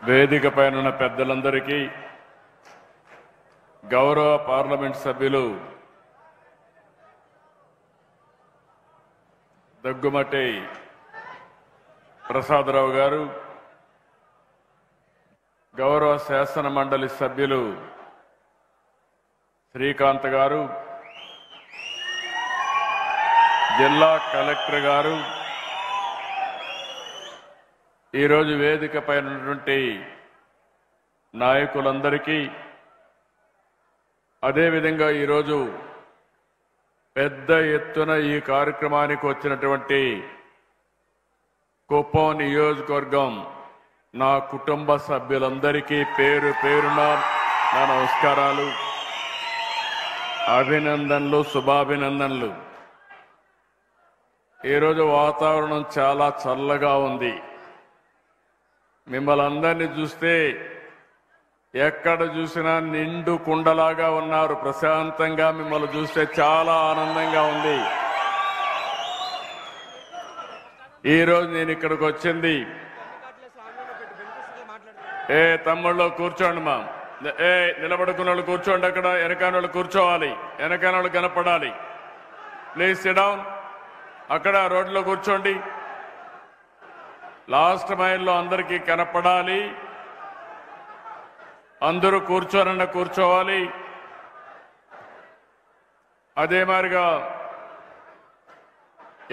వేదిక పైన ఉన్న పెద్దలందరికీ, గౌరవ పార్లమెంట్ సభ్యులు దగ్గుమటి ప్రసాదరావు గారు, గౌరవ శాసన మండలి సభ్యులు శ్రీకాంత్ గారు, జిల్లా కలెక్టర్ గారు, ఈరోజు వేదిక పైన ఉన్నటువంటి నాయకులందరికీ, అదేవిధంగా ఈరోజు పెద్ద ఎత్తున ఈ కార్యక్రమానికి వచ్చినటువంటి కుప్పం నియోజకవర్గం నా కుటుంబ సభ్యులందరికీ పేరు పేరున నా నమస్కారాలు, అభినందనలు, శుభాభినందనలు. ఈరోజు వాతావరణం చాలా చల్లగా ఉంది. మిమ్మల్ని అందరినీ చూస్తే ఎక్కడ చూసినా నిండు కుండలాగా ఉన్నారు. ప్రశాంతంగా మిమ్మల్ని చూస్తే చాలా ఆనందంగా ఉంది. ఈరోజు నేను ఇక్కడికి వచ్చింది, తమ్ముళ్ళు కూర్చోండి మా, నిలబడుకున్న వాళ్ళు కూర్చోండి, అక్కడ వెనకాల వాళ్ళు కూర్చోవాలి, వెనకాల వాళ్ళు కనపడాలి. ప్లీజ్ సిట్ డౌన్, అక్కడ రోడ్లో కూర్చోండి. లాస్ట్ మైల్లో అందరికీ కనపడాలి. అందరూ కూర్చోనన్న కూర్చోవాలి. అదే మాదిరిగా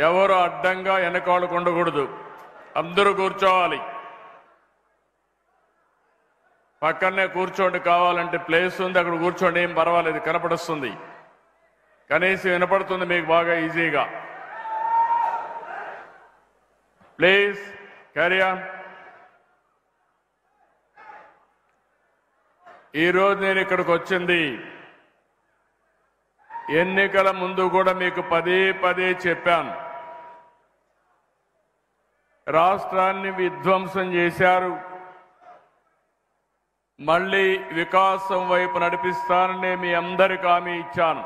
ఎవరు అడ్డంగా వెనకాలకు ఉండకూడదు, అందరూ కూర్చోవాలి. పక్కనే కూర్చోండి, కావాలంటే ప్లేస్ ఉంది అక్కడ కూర్చోండి, ఏం పర్వాలేదు, కనపడుస్తుంది, కనీసం వినపడుతుంది మీకు బాగా ఈజీగా. Please carry on. ఈరోజు నేను ఇక్కడికి వచ్చింది, ఎన్నికల ముందు కూడా మీకు పదే పదే చెప్పాను, రాష్ట్రాన్ని విధ్వంసం చేశారు, మళ్ళీ వికాసం వైపు నడిపిస్తానని మీ అందరికీ హామీ ఇచ్చాను.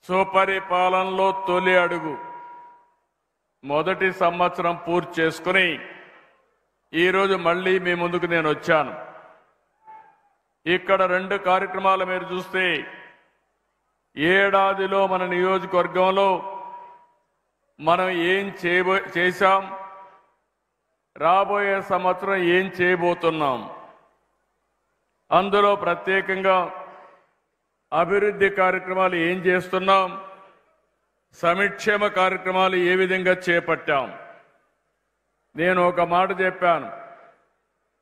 సుపరిపాలనలో తొలి అడుగు మొదటి సంవత్సరం పూర్తి చేసుకుని ఈరోజు మళ్ళీ మీ ముందుకు నేను వచ్చాను. ఇక్కడ 2 కార్యక్రమాలు మీరు చూస్తే, ఏడాదిలో మన నియోజకవర్గంలో మనం ఏం చేశాం, రాబోయే సంవత్సరం ఏం చేయబోతున్నాం, అందులో ప్రత్యేకంగా అభివృద్ధి కార్యక్రమాలు ఏం చేస్తున్నాం, సంక్షేమ కార్యక్రమాలు ఏ విధంగా చేపట్టాం. నేను ఒక మాట చెప్పాను,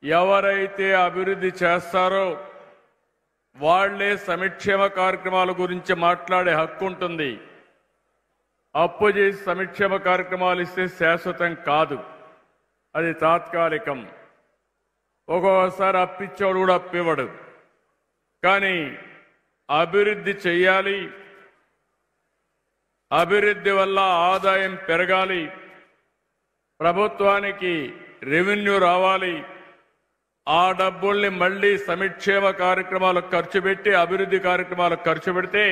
ఎవరైతే అభివృద్ధి చేస్తారో వాళ్లే సంక్షేమ కార్యక్రమాల గురించి మాట్లాడే హక్కు ఉంటుంది. అప్పు చేసి సంక్షేమ కార్యక్రమాలు ఇస్తే శాశ్వతం కాదు, అది తాత్కాలికం. ఒక్కొక్కసారి అప్పిచ్చేవాడు కూడా అప్పివ్వడు. కానీ అభివృద్ధి చెయ్యాలి, అభివృద్ధి వల్ల ఆదాయం పెరగాలి, ప్రభుత్వానికి రెవెన్యూ రావాలి, ఆ డబ్బుల్ని మళ్లీ సంక్షేమ కార్యక్రమాలకు ఖర్చు పెట్టి అభివృద్ధి కార్యక్రమాలకు ఖర్చు పెడితే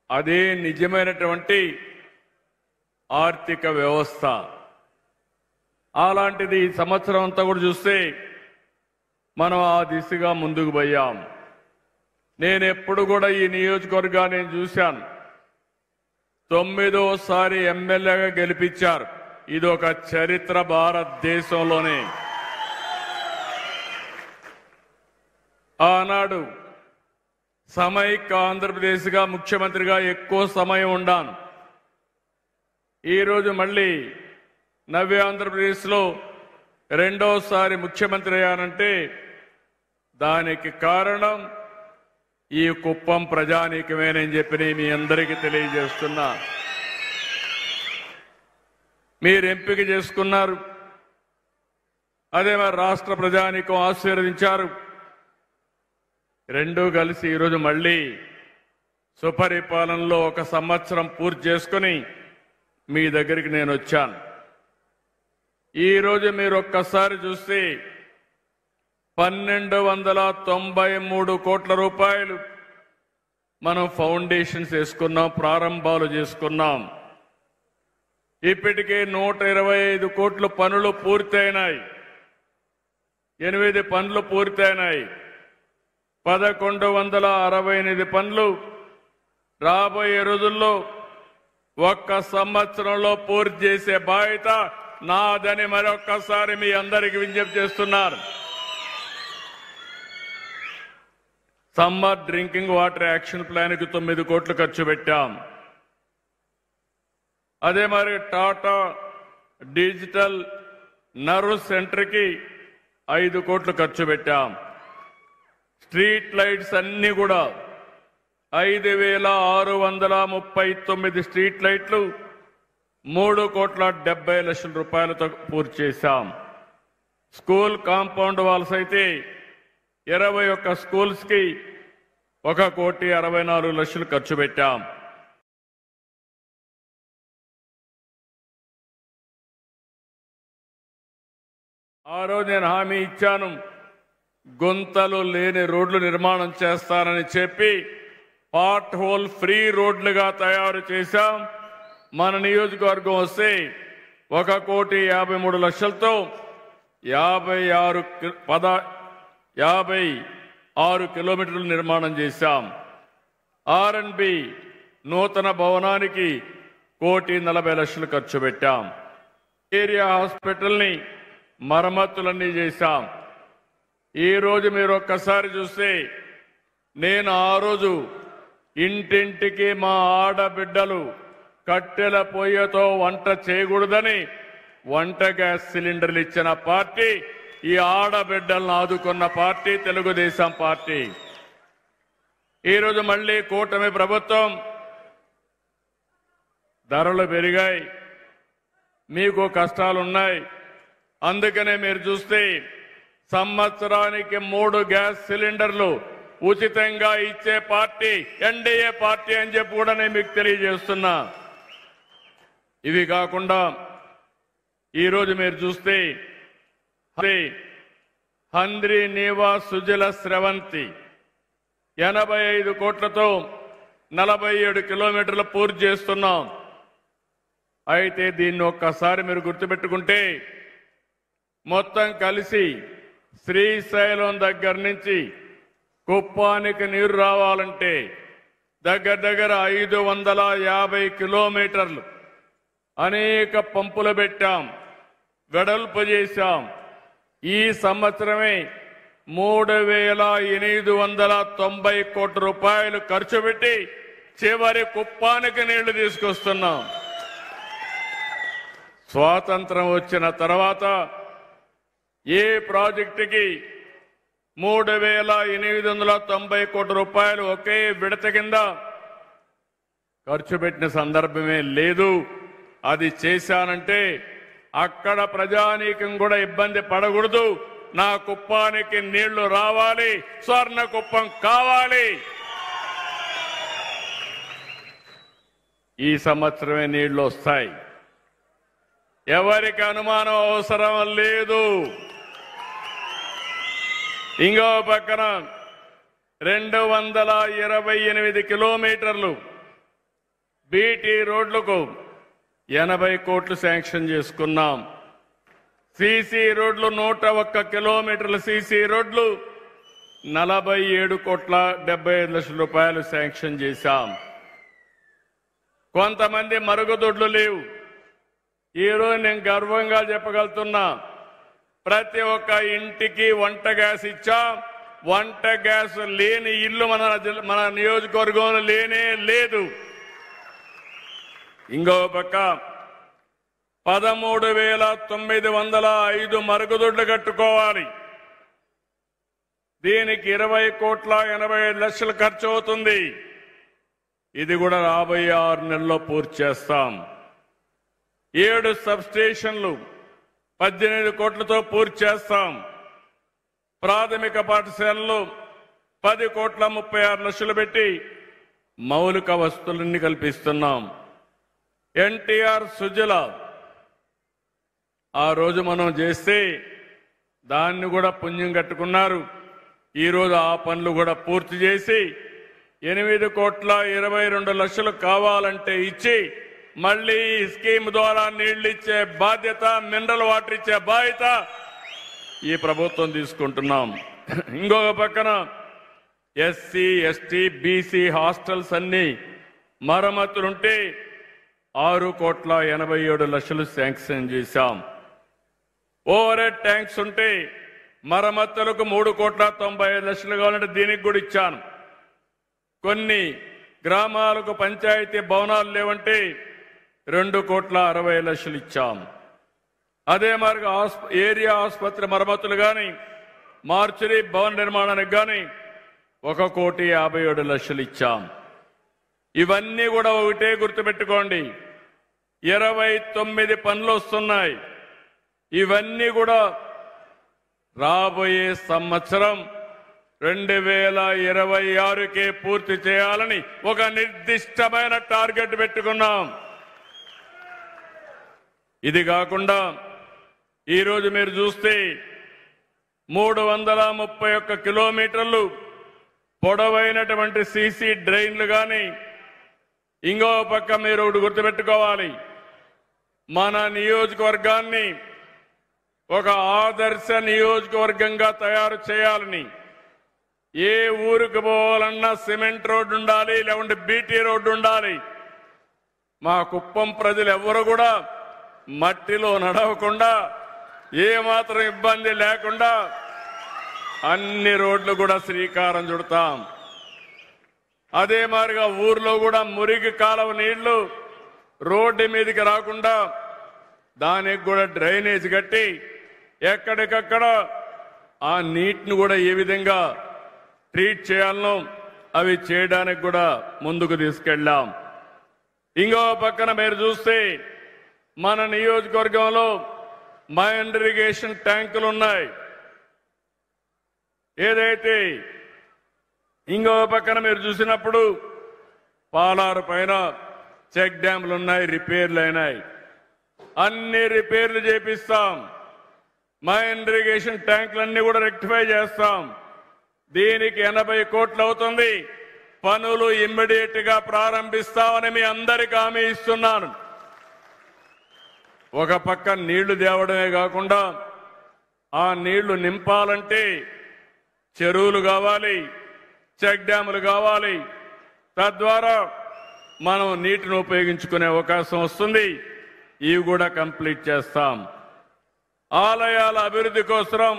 అదే నిజమైనటువంటి ఆర్థిక వ్యవస్థ. అలాంటిది ఈ సంవత్సరం అంతా కూడా చూస్తే మనం ఆ దిశగా ముందుకు పోయాం. నేను ఎప్పుడు కూడా ఈ నియోజకవర్గాన్ని చూశాను, 9వ ఎమ్మెల్యేగా గెలిపించారు. ఇది ఒక చరిత్ర భారతదేశంలోనే. ఆనాడు సమైక్య ఆంధ్రప్రదేశ్గా ముఖ్యమంత్రిగా ఎక్కువ సమయం ఉన్నాను. ఈరోజు మళ్ళీ నవ్య ఆంధ్రప్రదేశ్లో 2వసారి ముఖ్యమంత్రి అయ్యానంటే దానికి కారణం ఈ కుప్పం ప్రజానీకమేనని చెప్పి మీ అందరికీ తెలియజేస్తున్నా. మీరు ఎంపిక చేసుకున్నారు, అదే మరి రాష్ట్ర ప్రజానీకం ఆశీర్వదించారు. రెండూ కలిసి ఈరోజు మళ్ళీ సుపరిపాలనలో 1 సంవత్సరం పూర్తి చేసుకుని మీ దగ్గరికి నేను వచ్చాను. ఈరోజు మీరు ఒక్కసారి చూస్తే 1293 కోట్ల రూపాయలు మనం ఫౌండేషన్స్ వేసుకున్నాం, ప్రారంభాలు చేసుకున్నాం. ఇప్పటికే 125 కోట్ల పనులు పూర్తయినాయి. 8 పనులు పూర్తయినాయి. 1168 పనులు రాబోయే రోజుల్లో ఒక్క సంవత్సరంలో పూర్తి చేసే బాధ్యత నాదని మరొక్కసారి మీ అందరికీ విజ్ఞప్తి చేస్తున్నారు. Summer drinking water action plan కి 9 కోట్లు ఖర్చు పెట్టాం. అదే మరి టాటా డిజిటల్ నర్వ్ సెంటర్ కి 5 కోట్లు ఖర్చు పెట్టాం. స్ట్రీట్ లైట్స్ అన్ని కూడా 5639 స్ట్రీట్ లైట్లు 3,70,00,000 రూపాయలతో పూర్తి చేశాం. స్కూల్ కాంపౌండ్ వాల్స్ అయితే 21 స్కూల్స్ కి 1,64,00,000 ఖర్చు పెట్టాం. ఆ రోజు నేను హామీ ఇచ్చాను, గుంతలు లేని రోడ్లు నిర్మాణం చేస్తానని చెప్పి పార్ట్ హోల్ ఫ్రీ రోడ్లుగా తయారు చేశాం. మన నియోజకవర్గం వస్తే 1,53,00,000తో 56 కిలోమీటర్లు నిర్మాణం చేశాం. R&B నూతన భవనానికి 1,40,00,000 ఖర్చు పెట్టాం. ఏరియా హాస్పిటల్ని మరమ్మతులన్నీ చేశాం. ఈ రోజు మీరు ఒక్కసారి చూస్తే నేను ఆ రోజు ఇంటింటికి మా ఆడబిడ్డలు కట్టెల పొయ్యతో వంట చేయకూడదని వంట గ్యాస్ సిలిండర్లు ఇచ్చిన పార్టీ, ఈ ఆడబిడ్డలను ఆదుకున్న పార్టీ తెలుగుదేశం పార్టీ. ఈరోజు మళ్ళీ కూటమి ప్రభుత్వం, ధరలు పెరిగాయి, మీకు కష్టాలున్నాయి. అందుకనే మీరు చూస్తే సంవత్సరానికి 3 గ్యాస్ సిలిండర్లు ఉచితంగా ఇచ్చే పార్టీ ఎన్డీఏ పార్టీ అని చెప్పి కూడా నేను మీకు తెలియజేస్తున్నా. ఇవి కాకుండా ఈరోజు మీరు చూస్తే హంద్రీ నీవా సుజల స్రవంతి 85 కోట్లతో 47 కిలోమీటర్లు పూర్తి చేస్తున్నాం. అయితే దీన్ని ఒక్కసారి మీరు గుర్తుపెట్టుకుంటే మొత్తం కలిసి శ్రీశైలం దగ్గర నుంచి కుప్పానికి నీరు రావాలంటే దగ్గర 550 కిలోమీటర్లు అనేక పంపులు పెట్టాం, వెడల్పు చేశాం. ఈ సంవత్సరమే 3,890 కోట్ల రూపాయలు ఖర్చు పెట్టి చివరి కుప్పానికి నీళ్లు తీసుకొస్తున్నాం. స్వాతంత్రం వచ్చిన తర్వాత ఏ ప్రాజెక్టుకి 3,890 కోట్ల రూపాయలు ఒకే విడత కింద ఖర్చు పెట్టిన సందర్భమే లేదు. అది చేశానంటే అక్కడ ప్రజానీకం కూడా ఇబ్బంది పడకూడదు. నా కుప్పానికి నీళ్లు రావాలి, స్వర్ణ కుప్పం కావాలి. ఈ సంవత్సరమే నీళ్లు వస్తాయి, ఎవరికి అనుమానం అవసరం లేదు. ఇంకో పక్కన 228 కిలోమీటర్లు బీటీ రోడ్లకు 80 కోట్లు శాంక్షన్ చేసుకున్నాం. సీసీ రోడ్లు 101 కిలోమీటర్ల సీసీ రోడ్లు 47,75,00,000 రూపాయలు శాంక్షన్ చేశాం. కొంతమంది మరుగుదొడ్లు లేవు. ఈరోజు నేను గర్వంగా చెప్పగలుగుతున్నా, ప్రతి ఒక్క ఇంటికి వంట గ్యాస్ ఇచ్చాం. వంట గ్యాస్ లేని ఇల్లు మన నియోజకవర్గంలో లేనే లేదు. ఇంకో పక్క 13,905 మరుగుదొడ్లు కట్టుకోవాలి. దీనికి 20,80,00,000 ఖర్చు అవుతుంది. ఇది కూడా రాబోయే 6 నెలల్లో పూర్తి చేస్తాం. 7 సబ్ స్టేషన్లు 18 కోట్లతో పూర్తి చేస్తాం. ప్రాథమిక పాఠశాలలు 10,36,00,000 పెట్టి మౌలిక వసతులన్నీ కల్పిస్తున్నాం. ఎన్టీఆర్ సుజల ఆ రోజు మనం చేస్తే దాన్ని కూడా పుణ్యం కట్టుకున్నారు. ఈరోజు ఆ పనులు కూడా పూర్తి చేసి 8,22,00,000 కావాలంటే ఇచ్చి మళ్ళీ ఈ స్కీమ్ ద్వారా నీళ్లు ఇచ్చే బాధ్యత, మినరల్ వాటర్ ఇచ్చే బాధ్యత ఈ ప్రభుత్వం తీసుకుంటున్నాం. ఇంకొక పక్కన ఎస్సీ, ఎస్టీ, బీసీ హాస్టల్స్ అన్ని మరమ్మతులుంటే 6,87,00,000 శాంక్షన్ చేశాం. ఓవర్ హెడ్ ట్యాంక్స్ ఉంటే మరమ్మతులకు 3,95,00,000 కావాలంటే దీనికి కూడా ఇచ్చాను. కొన్ని గ్రామాలకు పంచాయతీ భవనాలు లేవంటే 2,60,00,000 ఇచ్చాం. అదే మార్గ ఏరియా ఆసుపత్రి మరమ్మతులు కానీ, మార్చురీ భవన నిర్మాణానికి కానీ 1,57,00,000 ఇచ్చాం. ఇవన్నీ కూడా ఒకటే గుర్తుపెట్టుకోండి, 29 పనులు వస్తున్నాయి. ఇవన్నీ కూడా రాబోయే సంవత్సరం 2026కే పూర్తి చేయాలని ఒక నిర్దిష్టమైన టార్గెట్ పెట్టుకున్నాం. ఇది కాకుండా ఈరోజు మీరు చూస్తే 331 కిలోమీటర్లు పొడవైనటువంటి సీసీ డ్రైన్లు కానీ, ఇంకో పక్క మీరు ఒకటి గుర్తుపెట్టుకోవాలి, మన నియోజకవర్గాన్ని ఒక ఆదర్శ నియోజకవర్గంగా తయారు చేయాలని, ఏ ఊరికి పోవాలన్నా సిమెంట్ రోడ్డు ఉండాలి, లేకుంటే బీటీ రోడ్డు ఉండాలి. మా కుప్పం ప్రజలు ఎవరు కూడా మట్టిలో నడవకుండా, ఏమాత్రం ఇబ్బంది లేకుండా అన్ని రోడ్లు కూడా శ్రీకారం చుడతాం. అదే మాదిరిగా ఊర్లో కూడా మురికి కాలువ నీళ్లు రోడ్డు మీదకి రాకుండా దానికి కూడా డ్రైనేజ్ కట్టి ఎక్కడికక్కడ ఆ నీటిని కూడా ఏ విధంగా ట్రీట్ చేయాలనో అవి చేయడానికి కూడా ముందుకు తీసుకెళ్ళాం. ఇంకో పక్కన మీరు చూస్తే మన నియోజకవర్గంలో మైండ్ ఇరిగేషన్ ట్యాంకులు ఉన్నాయి. ఏదైతే ఇంకో పక్కన మీరు చూసినప్పుడు పాలారు పైన చెక్ డ్యాంలు ఉన్నాయి, రిపేర్లు అయినాయి. అన్ని రిపేర్లు చేపిస్తాం. మైండ్ ఇరిగేషన్ ట్యాంకులన్నీ కూడా రెక్టిఫై చేస్తాం. దీనికి 80 కోట్లు అవుతుంది. పనులు ఇమ్మీడియట్ గా ప్రారంభిస్తామని మీ అందరికీ హామీ ఇస్తున్నాను. ఒక పక్క నీళ్లు తేవడమే కాకుండా ఆ నీళ్లు నింపాలంటే చెరువులు కావాలి, చెక్ డ్యాములు కావాలి. తద్వారా మనం నీటిని ఉపయోగించుకునే అవకాశం వస్తుంది. ఇవి కూడా కంప్లీట్ చేస్తాం. ఆలయాల అభివృద్ధి కోసం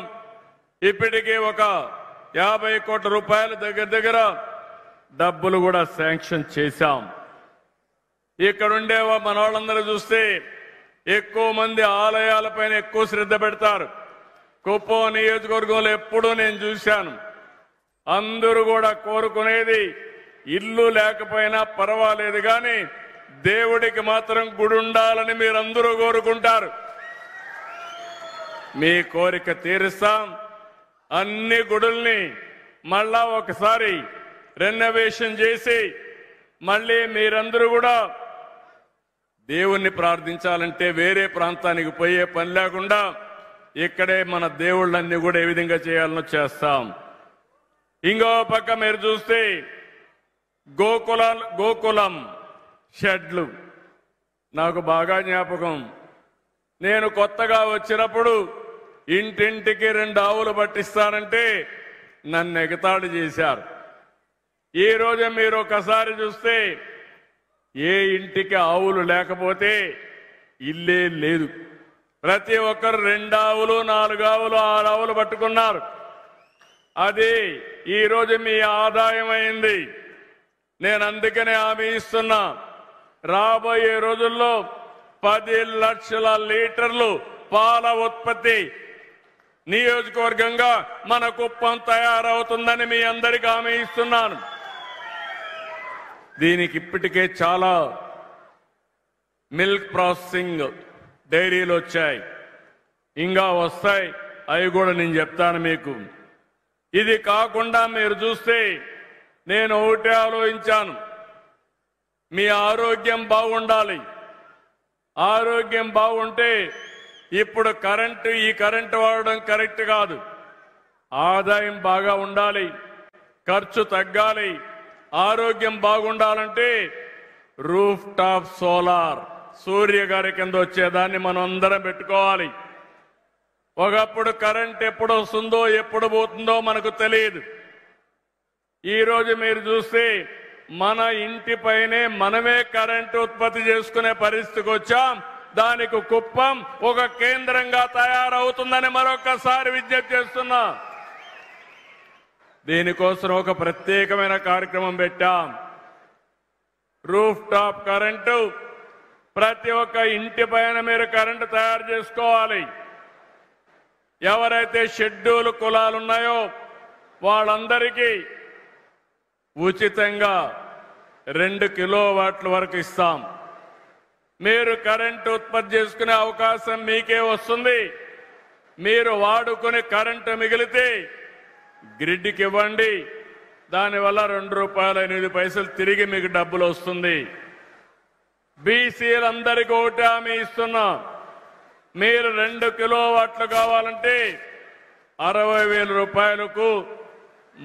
ఇప్పటికే ఒక 50 కోట్ల రూపాయలు దగ్గర డబ్బులు కూడా శాంక్షన్ చేశాం. ఇక్కడుండే మన వాళ్ళందరూ చూస్తే ఎక్కువ మంది ఆలయాలపైన ఎక్కువ శ్రద్ధ పెడతారు. కుప్పం నియోజకవర్గంలో ఎప్పుడూ నేను చూశాను, అందరూ కూడా కోరుకునేది ఇల్లు లేకపోయినా పర్వాలేదు కానీ దేవుడికి మాత్రం గుడి ఉండాలని మీరందరూ కోరుకుంటారు. మీ కోరిక తీరుస్తాం. అన్ని గుడుల్ని మళ్ళా ఒకసారి రెనోవేషన్ చేసి మళ్ళీ మీరందరూ కూడా దేవుణ్ణి ప్రార్థించాలంటే వేరే ప్రాంతానికి పోయే పని లేకుండా ఇక్కడే మన దేవుళ్ళన్నీ కూడా ఏ విధంగా చేయాలనో చేస్తాం. ఇంకో పక్క మీరు చూస్తే గోకులం షెడ్లు నాకు బాగా జ్ఞాపకం. నేను కొత్తగా వచ్చినప్పుడు ఇంటింటికి 2 ఆవులు పట్టిస్తానంటే నన్ను ఎగతాళి చేశారు. ఈ రోజు మీరు ఒకసారి చూస్తే ఏ ఇంటికి ఆవులు లేకపోతే ఇల్లే లేదు. ప్రతి ఒక్కరు 2 ఆవులు, 4 ఆవులు, 6 ఆవులు పట్టుకున్నారు. అది ఈరోజు మీ ఆదాయం అయింది. నేను అందుకనే హామీ ఇస్తున్నా, రాబోయే రోజుల్లో 10 లక్షల లీటర్లు పాల ఉత్పత్తి నియోజకవర్గంగా మన కుప్పం తయారవుతుందని మీ అందరికీ హామీ ఇస్తున్నాను. దీనికి ఇప్పటికే చాలా మిల్క్ ప్రాసెసింగ్ డైరీలు వచ్చాయి, ఇంకా వస్తాయి. అవి కూడా నేను చెప్తాను మీకు. ఇది కాకుండా మీరు చూస్తే నేను ఒకటే ఆలోచించాను, మీ ఆరోగ్యం బాగుండాలి. ఆరోగ్యం బాగుంటే ఇప్పుడు ఈ కరెంటు వాడడం కరెక్ట్ కాదు. ఆదాయం బాగా ఉండాలి, ఖర్చు తగ్గాలి. ఆరోగ్యం బాగుండాలంటే రూఫ్ టాప్ సోలార్ సూర్య గారి కింద వచ్చేదాన్ని మనం అందరం పెట్టుకోవాలి. ఒకప్పుడు కరెంట్ ఎప్పుడు వస్తుందో ఎప్పుడు పోతుందో మనకు తెలియదు. ఈరోజు మీరు చూస్తే మన ఇంటిపైనే మనమే కరెంటు ఉత్పత్తి చేసుకునే పరిస్థితికి వచ్చాం. దానికి కుప్పం ఒక కేంద్రంగా తయారవుతుందని మరొకసారి విజ్ఞప్తి చేస్తున్నా. దీనికోసం ఒక ప్రత్యేకమైన కార్యక్రమం పెట్టాం. రూఫ్ టాప్ కరెంటు ప్రతి ఒక్క ఇంటి పైన మీరు కరెంటు తయారు చేసుకోవాలి. ఎవరైతే షెడ్యూల్ కులాలు ఉన్నాయో వాళ్ళందరికీ ఉచితంగా 2 కిలోవాట్ల వరకు ఇస్తాం. మీరు కరెంటు ఉత్పత్తి చేసుకునే అవకాశం మీకే వస్తుంది. మీరు వాడుకుని కరెంటు మిగిలితే గ్రిడ్కి ఇవ్వండి. దానివల్ల ₹2.8 తిరిగి మీకు డబ్బులు వస్తుంది. బీసీలందరికీ ఒకటి హామీ ఇస్తున్నా. మీరు 2 కిలోవాట్లు కావాలంటే ₹60,000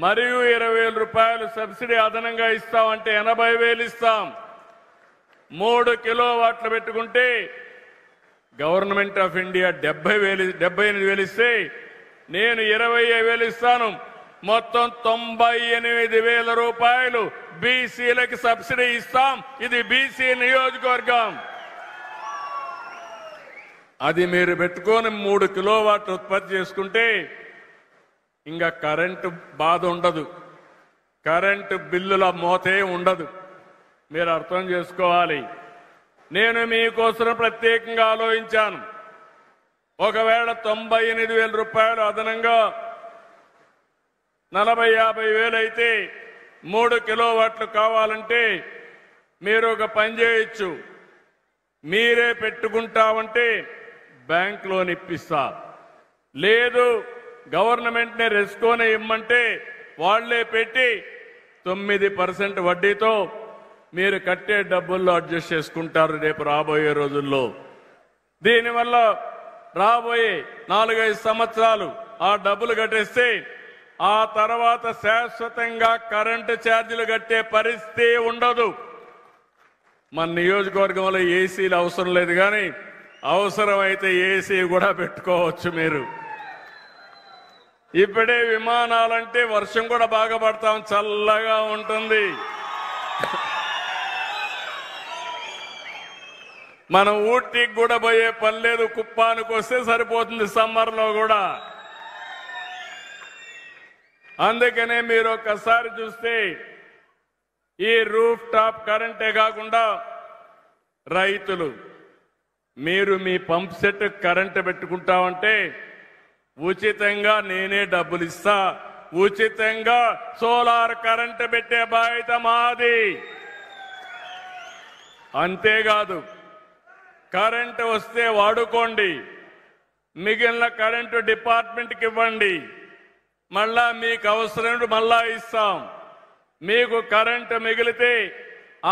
మరియు ₹20,000 సబ్సిడీ అదనంగా ఇస్తామంటే 80,000 ఇస్తాం. 3 కిలోవాట్లు పెట్టుకుంటే గవర్నమెంట్ ఆఫ్ ఇండియా 78,000 ఇస్తే నేను 25,000 ఇస్తాను. మొత్తం ₹98,000 బీసీలకి సబ్సిడీ ఇస్తాం. ఇది బీసీ నియోజకవర్గం. అది మీరు పెట్టుకొని 3 కిలోవాట్లు ఉత్పత్తి చేసుకుంటే ఇంకా కరెంటు బాధ ఉండదు. కరెంటు బిల్లుల మోతే ఉండదు. మీరు అర్థం చేసుకోవాలి. నేను మీకోసం ప్రత్యేకంగా ఆలోచించాను. ఒకవేళ ₹98,000 అదనంగా 40,000-50,000 అయితే 3 కిలోవాట్లు కావాలంటే మీరు ఒక పని చేయొచ్చు. మీరే పెట్టుకుంటామంటే బ్యాంక్ లోన్ ఇప్పిస్తా. లేదు గవర్నమెంట్నే రెస్కోనే ఇమ్మంటే వాళ్లే పెట్టి 9% వడ్డీతో మీరు కట్టే డబ్బుల్లో అడ్జస్ట్ చేసుకుంటారు రేపు రాబోయే రోజుల్లో. దీనివల్ల రాబోయే 4-5 సంవత్సరాలు ఆ డబ్బులు కట్టేస్తే ఆ తర్వాత శాశ్వతంగా కరెంటు ఛార్జీలు కట్టే పరిస్థితి ఉండదు. మన నియోజకవర్గంలో ఏసీలు అవసరం లేదు, కానీ అవసరమైతే ఏసీ కూడా పెట్టుకోవచ్చు. మీరు ఇప్పుడే విమానాలంటే వర్షం కూడా బాగా పడతాం, చల్లగా ఉంటుంది. మనం ఊటీకి కూడా పోయే పని లేదు, కుప్పానికి వస్తే సరిపోతుంది సమ్మర్లో కూడా. అందుకనే మీరు ఒక్కసారి చూస్తే ఈ రూఫ్ టాప్ కరెంటే కాకుండా రైతులు మీరు మీ పంప్ సెట్ కరెంటు పెట్టుకుంటామంటే ఉచితంగా నేనే డబ్బులు ఇస్తా. ఉచితంగా సోలార్ కరెంటు పెట్టే బాధ్యత మాది. అంతేకాదు కరెంటు వస్తే వాడుకోండి, మిగిలిన కరెంటు డిపార్ట్మెంట్కి ఇవ్వండి. మళ్ళా మీకు అవసరం మళ్ళా ఇస్తాం. మీకు కరెంటు మిగిలితే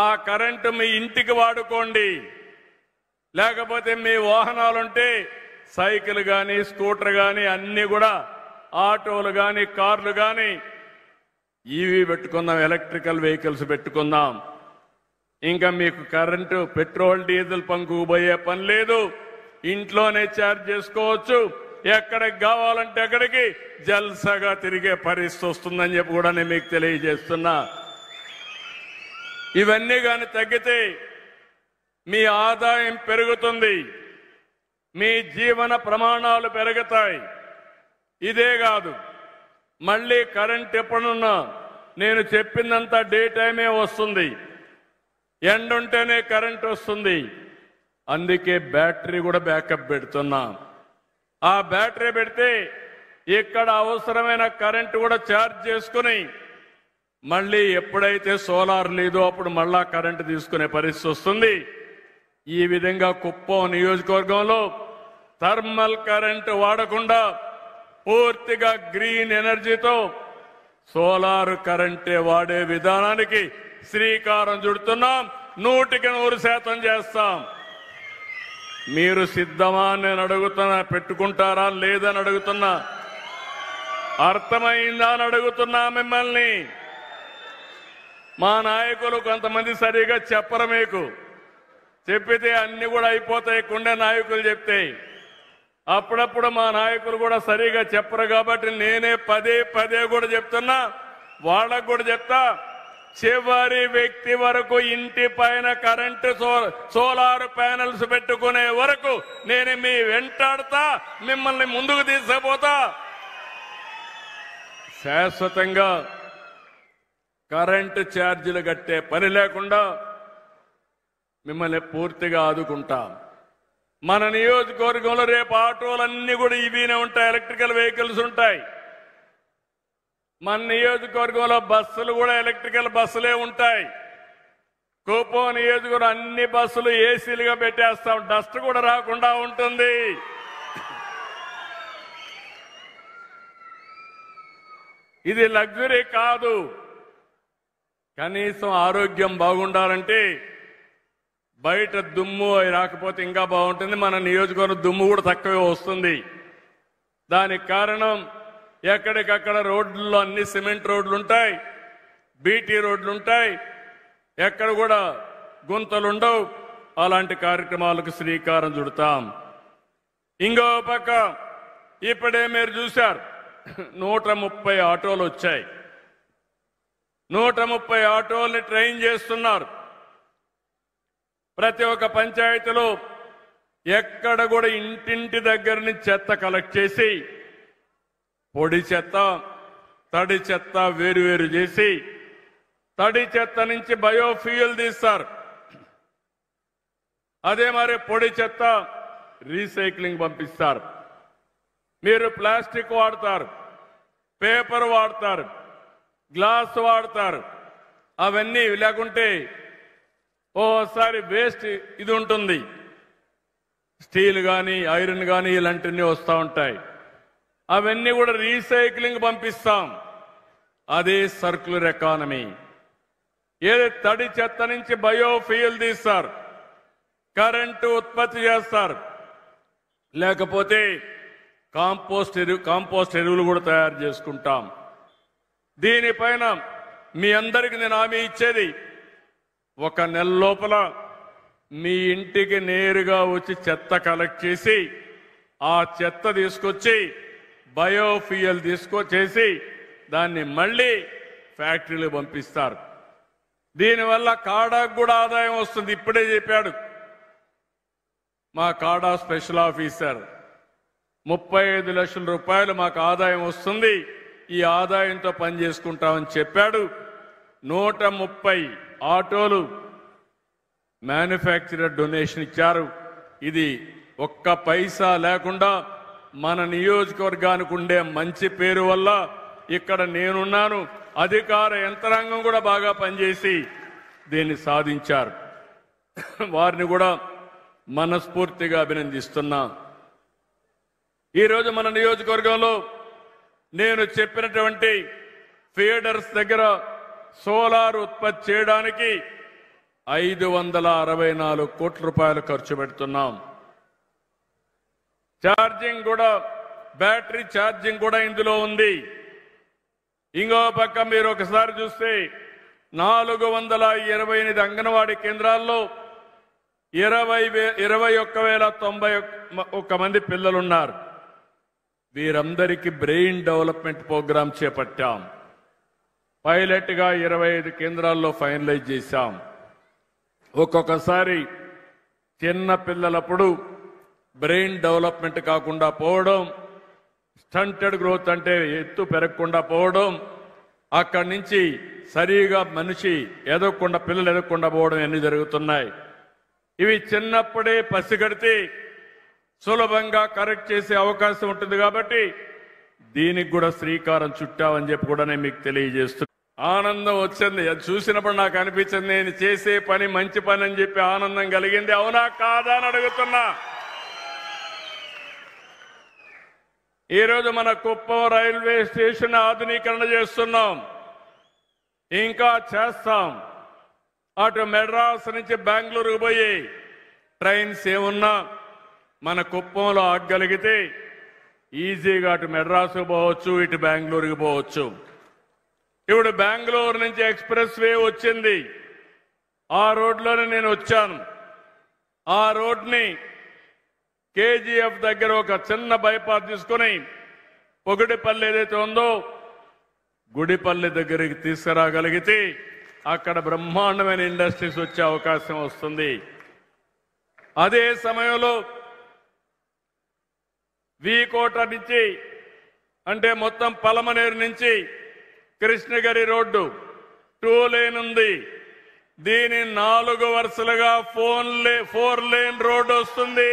ఆ కరెంటు మీ ఇంటికి వాడుకోండి. లేకపోతే మీ వాహనాలుంటే సైకిల్ కానీ స్కూటర్ కానీ అన్ని కూడా ఆటోలు కానీ కార్లు కానీ ఈవీ పెట్టుకుందాం, ఎలక్ట్రికల్ వెహికల్స్ పెట్టుకుందాం. ఇంకా మీకు కరెంటు పెట్రోల్ డీజిల్ పంపుకు పోయే పని లేదు. ఇంట్లోనే ఛార్జ్ చేసుకోవచ్చు. ఎక్కడికి కావాలంటే అక్కడికి జల్సాగా తిరిగే పరిస్థితి వస్తుందని చెప్పి కూడా నేను మీకు తెలియజేస్తున్నా. ఇవన్నీ కానీ తగ్గితే మీ ఆదాయం పెరుగుతుంది, మీ జీవన ప్రమాణాలు పెరుగుతాయి. ఇదే కాదు, మళ్ళీ కరెంట్ ఎప్పుడున్నా నేను చెప్పిందంతా డే టైమే వస్తుంది, ఎండుంటేనే కరెంట్ వస్తుంది. అందుకే బ్యాటరీ కూడా బ్యాకప్ పెడుతున్నా. ఆ బ్యాటరీ పెడితే ఇక్కడ అవసరమైన కరెంటు కూడా ఛార్జ్ చేసుకుని మళ్ళీ ఎప్పుడైతే సోలార్ లేదో అప్పుడు మళ్ళా కరెంటు తీసుకునే పరిస్థితి వస్తుంది. ఈ విధంగా కుప్పం నియోజకవర్గంలో థర్మల్ కరెంటు వాడకుండా పూర్తిగా గ్రీన్ ఎనర్జీతో సోలార్ కరెంటే వాడే విధానానికి శ్రీకారం చుడుతున్నాం. 100% చేస్తాం. మీరు సిద్ధమా నేను అడుగుతున్నా, పెట్టుకుంటారా లేదని అడుగుతున్నా, అర్థమైందా అని అడుగుతున్నా మిమ్మల్ని. మా నాయకులు కొంతమంది సరిగా చెప్పరు. మీకు చెప్పితే అన్ని కూడా అయిపోతాయి, కుండే నాయకులు చెప్తే. అప్పుడప్పుడు మా నాయకులు కూడా సరిగా చెప్పరు కాబట్టి నేనే పదే పదే కూడా చెప్తున్నా, వాళ్ళకు కూడా చెప్తా. చివరి వ్యక్తి వరకు ఇంటి పైన కరెంటు సోలార్ ప్యానెల్స్ పెట్టుకునే వరకు నేను మీ వెంటాడుతా, మిమ్మల్ని ముందుకు తీసుకుపోతా. శాశ్వతంగా కరెంటు ఛార్జీలు కట్టే పని లేకుండా మిమ్మల్ని పూర్తిగా ఆదుకుంటాం. మన నియోజకవర్గంలో రేపు ఆటోలన్నీ కూడా ఇవినే ఉంటాయి, ఎలక్ట్రికల్ వెహికల్స్ ఉంటాయి. మన నియోజకవర్గంలో బస్సులు కూడా ఎలక్ట్రికల్ బస్సులే ఉంటాయి. కుప్పం నియోజకవర్గం అన్ని బస్సులు ఏసీలుగా పెట్టేస్తాం, డస్ట్ కూడా రాకుండా ఉంటుంది. ఇది లగ్జరీ కాదు. కనీసం ఆరోగ్యం బాగుండాలంటే బయట దుమ్ము రాకపోతే ఇంకా బాగుంటుంది. మన నియోజకవర్గం దుమ్ము కూడా తక్కువే వస్తుంది. దానికి కారణం ఎక్కడికక్కడ రోడ్లలో అన్ని సిమెంట్ రోడ్లు ఉంటాయి, బీటీ రోడ్లు ఉంటాయి, ఎక్కడ కూడా గుంతలుండవు. అలాంటి కార్యక్రమాలకు శ్రీకారం చుడతాం. ఇంకో పక్క ఇప్పుడే మీరు చూశారు 130 ఆటోలు వచ్చాయి. 130 ఆటోల్ని ట్రైన్ చేస్తున్నారు. ప్రతి ఒక్క పంచాయతీలో ఎక్కడ కూడా ఇంటింటి దగ్గర నుంచి చెత్త కలెక్ట్ చేసి పొడి చెత్త, తడి చెత్త వేరు చేసి తడి చెత్త నుంచి బయోఫ్యూయల్ తీస్తారు. అదే మరి పొడి చెత్త రీసైక్లింగ్ పంపిస్తారు. మీరు ప్లాస్టిక్ వాడతారు, పేపర్ వాడతారు, గ్లాస్ వాడతారు, అవన్నీ లేకుంటే ఓసారి వేస్ట్ ఇది ఉంటుంది, స్టీల్ కానీ ఐరన్ కానీ ఇలాంటివన్నీ వస్తూ ఉంటాయి. అవన్నీ కూడా రీసైక్లింగ్ పంపిస్తాం. అదే సర్క్యులర్ ఎకానమీ. ఏది తడి చెత్త నుంచి బయోఫ్యూయల్ తీస్తారు, కరెంటు ఉత్పత్తి చేస్తారు, లేకపోతే కాంపోస్ట్ ఎరువులు కూడా తయారు చేసుకుంటాం. దీనిపైన మీ అందరికి నేను హామీ ఇచ్చేది, 1 నెల లోపల మీ ఇంటికి నేరుగా వచ్చి చెత్త కలెక్ట్ చేసి ఆ చెత్త తీసుకొచ్చి బయోఫ్యూయల్ తీసుకొచ్చేసి దాన్ని మళ్ళీ ఫ్యాక్టరీలు పంపిస్తారు. దీనివల్ల కాడాకు కూడా ఆదాయం వస్తుంది. ఇప్పుడే చెప్పాడు మా కాడా స్పెషల్ ఆఫీసర్, 35 లక్షల రూపాయలు మాకు ఆదాయం వస్తుంది, ఈ ఆదాయంతో పని చేసుకుంటామని చెప్పాడు. 130 ఆటోలు మ్యానుఫ్యాక్చరర్ డొనేషన్ ఇచ్చారు. ఇది ఒక్క పైసా లేకుండా మన నియోజకవర్గానికి ఉండే మంచి పేరు వల్ల ఇక్కడ నేనున్నాను, అధికార యంత్రాంగం కూడా బాగా పనిచేసి దీన్ని సాధించారు. వారిని కూడా మనస్ఫూర్తిగా అభినందిస్తున్నా. ఈరోజు మన నియోజకవర్గంలో నేను చెప్పినటువంటి ఫీడర్స్ దగ్గర సోలార్ ఉత్పత్తి చేయడానికి 564 కోట్ల రూపాయలు ఖర్చు పెడుతున్నాం. ఛార్జింగ్ కూడా, బ్యాటరీ ఛార్జింగ్ కూడా ఇందులో ఉంది. ఇంకో పక్క మీరు ఒకసారి చూస్తే 428 అంగన్వాడీ కేంద్రాల్లో 21,091 మంది పిల్లలున్నారు. వీరందరికీ బ్రెయిన్ డెవలప్మెంట్ ప్రోగ్రాం చేపట్టాం. పైలట్ గా 25 కేంద్రాల్లో ఫైనలైజ్ చేశాం. ఒక్కొక్కసారి చిన్న పిల్లలప్పుడు బ్రెయిన్ డెవలప్మెంట్ కాకుండా పోవడం, స్టంటెడ్ గ్రోత్ అంటే ఎత్తు పెరగకుండా పోవడం, అక్కడి నుంచి సరిగా మనిషి ఎదగకుండా, పిల్లలు ఎదగకుండా పోవడం అన్ని జరుగుతున్నాయి. ఇవి చిన్నప్పుడే పసిగడితే సులభంగా కరెక్ట్ చేసే అవకాశం ఉంటుంది. కాబట్టి దీనికి కూడా శ్రీకారం చుట్టామని చెప్పి కూడా నేను మీకు తెలియజేస్తున్నా. ఆనందం వచ్చింది, అది చూసినప్పుడు నాకు అనిపించింది నేను చేసే పని మంచి పని అని చెప్పి ఆనందం కలిగింది. అవునా కాదా అని అడుగుతున్నా. ఈరోజు మన కుప్పం రైల్వే స్టేషన్ ఆధునీకరణ చేస్తున్నాం, ఇంకా చేస్తాం. అటు మెడ్రాస్ నుంచి బెంగళూరుకు పోయి ట్రైన్స్ ఏమున్నా మన కుప్పంలో ఆగగలిగితే ఈజీగా అటు మెడ్రాస్ పోవచ్చు, ఇటు బెంగళూరుకి పోవచ్చు. ఇప్పుడు బెంగళూరు నుంచి ఎక్స్ప్రెస్ వే వచ్చింది. ఆ రోడ్లోనే నేను వచ్చాను. ఆ రోడ్ని కేజీఎఫ్ దగ్గర ఒక చిన్న బైపాస్ తీసుకుని పొగిడిపల్లి ఏదైతే ఉందో గుడిపల్లి దగ్గరికి తీసుకురాగలిగితే అక్కడ బ్రహ్మాండమైన ఇండస్ట్రీస్ వచ్చే అవకాశం వస్తుంది. అదే సమయంలో వీకోట నుంచి అంటే మొత్తం పలమనేరు నుంచి కృష్ణగిరి రోడ్డు 2 లేన్ ఉంది. దీని 4 వరుసలుగా 4 లేన్ రోడ్డు వస్తుంది.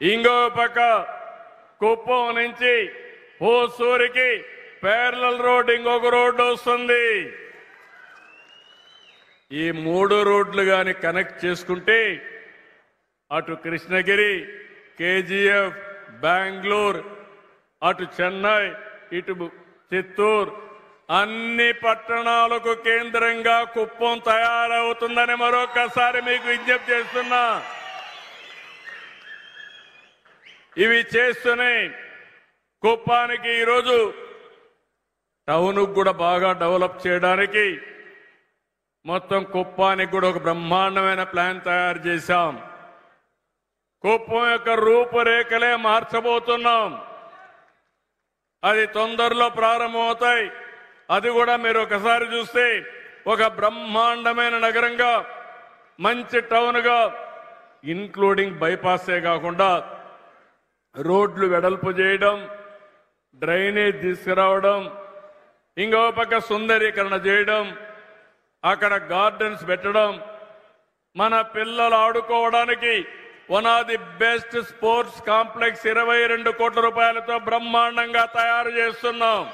ఇంకో పక్క కుప్పం నుంచి హోసూరికి ప్యారలల్ రోడ్ ఇంకొక రోడ్డు వస్తుంది. ఈ 3 రోడ్లు గాని కనెక్ట్ చేసుకుంటే అటు కృష్ణగిరి, కేజీఎఫ్, బెంగళూరు, అటు చెన్నై, ఇటు చిత్తూరు అన్ని పట్టణాలకు కేంద్రంగా కుప్పం తయారవుతుందని మరొకసారి మీకు విజ్ఞప్తి చేస్తున్నా. ఇవి చేస్తూనే కుప్పానికి ఈరోజు టౌన్ కూడా బాగా డెవలప్ చేయడానికి మొత్తం కుప్పానికి కూడా ఒక బ్రహ్మాండమైన ప్లాన్ తయారు చేశాం. కుప్పం యొక్క రూపురేఖలే మార్చబోతున్నాం. అది తొందరలో ప్రారంభమవుతాయి. అది కూడా మీరు ఒకసారి చూస్తే ఒక బ్రహ్మాండమైన నగరంగా, మంచి టౌన్గా, ఇన్క్లూడింగ్ బైపాసే కాకుండా రోడ్లు వెడల్పు చేయడం, డ్రైనేజ్ తీసుకురావడం, ఇంకో పక్క సుందరీకరణ చేయడం, అక్కడ గార్డెన్స్ పెట్టడం, మన పిల్లలు ఆడుకోవడానికి one of the best sports complex 22 కోట్ల రూపాయలతో బ్రహ్మాండంగా తయారు చేస్తున్నాం.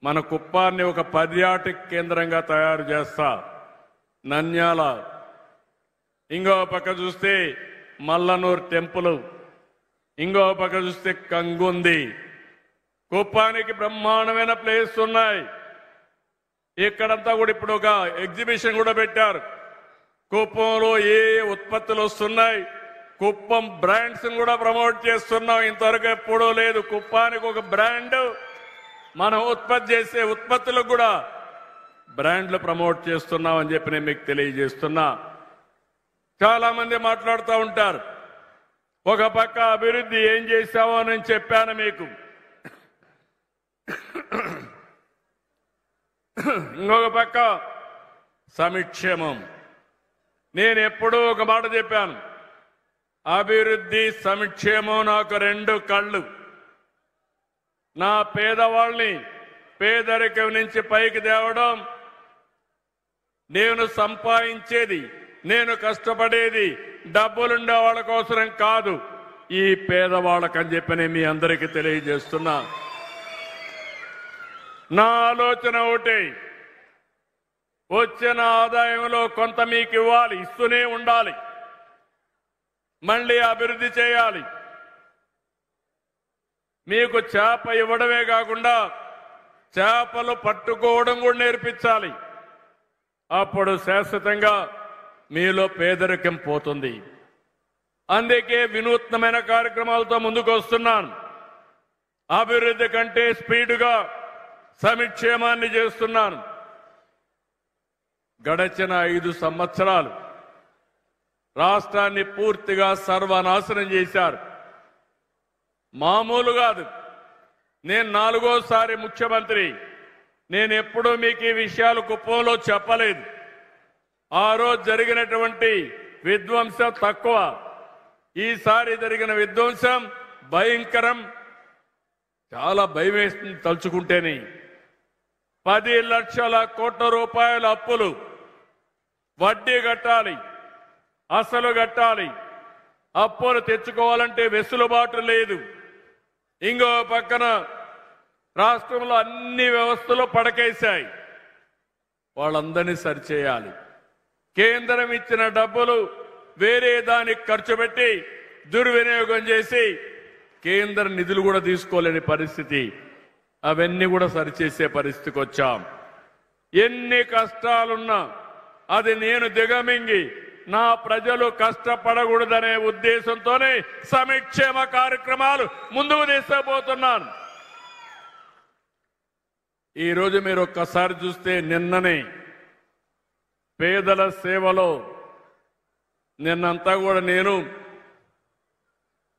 మన కుప్పాన్ని ఒక పర్యాటక కేంద్రంగా తయారు చేస్తా. నంద్యాల, ఇంకో పక్క చూస్తే మల్లనూరు టెంపుల్, ఇంకో పక్క చూస్తే కంగుంది. కుప్పానికి బ్రహ్మాండమైన ప్లేస్ ఉన్నాయి. ఇక్కడంతా కూడా ఇప్పుడు ఒక ఎగ్జిబిషన్ కూడా పెట్టారు. కుప్పంలో ఏ ఉత్పత్తులు వస్తున్నాయి, కుప్పం బ్రాండ్స్ కూడా ప్రమోట్ చేస్తున్నాం. ఇంతవరకు ఎప్పుడూ లేదు. కుప్పానికి ఒక బ్రాండ్, మనం ఉత్పత్తి చేసే ఉత్పత్తులకు కూడా బ్రాండ్లు ప్రమోట్ చేస్తున్నాం అని చెప్పి నేను మీకు తెలియజేస్తున్నా. చాలా మంది మాట్లాడుతూ ఉంటారు, ఒక పక్క అభివృద్ధి ఏం చేశావో నేను చెప్పాను మీకు, ఇంకొక పక్క సంక్షేమం. నేను ఎప్పుడూ ఒక మాట చెప్పాను, అభివృద్ధి సంక్షేమం నాకు 2 కళ్ళు. నా పేదవాళ్ళని పేదరికం నుంచి పైకి తేవడం, నేను సంపాదించేది, నేను కష్టపడేది డబ్బులుండే వాళ్ళ కోసం కాదు, ఈ పేదవాళ్ళకని చెప్పి నేను మీ అందరికీ తెలియజేస్తున్నా. నా ఆలోచన ఒకటి, వచ్చిన ఆదాయంలో కొంత మీకు ఇవ్వాలి, ఇస్తూనే ఉండాలి, మళ్ళీ అభివృద్ధి చేయాలి. మీకు చేప ఇవ్వడమే కాకుండా చేపలు పట్టుకోవడం కూడా నేర్పించాలి. అప్పుడు శాశ్వతంగా మీలో పేదరికం పోతుంది. అందుకే వినూత్నమైన కార్యక్రమాలతో ముందుకు వస్తున్నాను. అభివృద్ధి కంటే స్పీడుగా సంక్షేమాన్ని చేస్తున్నాను. గడచిన 5 సంవత్సరాలు రాష్ట్రాన్ని పూర్తిగా సర్వనాశనం చేశారు. మామూలు కాదు. నేను 4వసారి ముఖ్యమంత్రి. నేను ఎప్పుడూ మీకు ఈ విషయాలు కుప్పంలో చెప్పలేదు. ఆ రోజు జరిగినటువంటి విధ్వంసం తక్కువ, ఈసారి జరిగిన విధ్వంసం భయంకరం. చాలా భయం వేస్తుంది తలుచుకుంటేనే. 10 లక్షల కోట్ల రూపాయల అప్పులు, వడ్డీ కట్టాలి, అసలు కట్టాలి. అప్పులు తెచ్చుకోవాలంటే వెసులుబాటు లేదు. ఇంకో పక్కన రాష్ట్రంలో అన్ని వ్యవస్థలు పడకేశాయి. వాళ్ళందరినీ సరిచేయాలి. కేంద్రం ఇచ్చిన డబ్బులు వేరే దానికి ఖర్చు పెట్టి దుర్వినియోగం చేసి కేంద్ర నిధులు కూడా తీసుకోలేని పరిస్థితి. అవన్నీ కూడా సరిచేసే పరిస్థితికి వచ్చాం. ఎన్ని కష్టాలున్నా అది నేను దిగమింగి నా ప్రజలు కష్టపడకూడదనే ఉద్దేశంతోనే సంక్షేమ కార్యక్రమాలు ముందుకు తీసుకుపోతున్నాను. ఈరోజు మీరు ఒక్కసారి చూస్తే నిన్ననే పేదల సేవలో నిన్నంతా కూడా నేను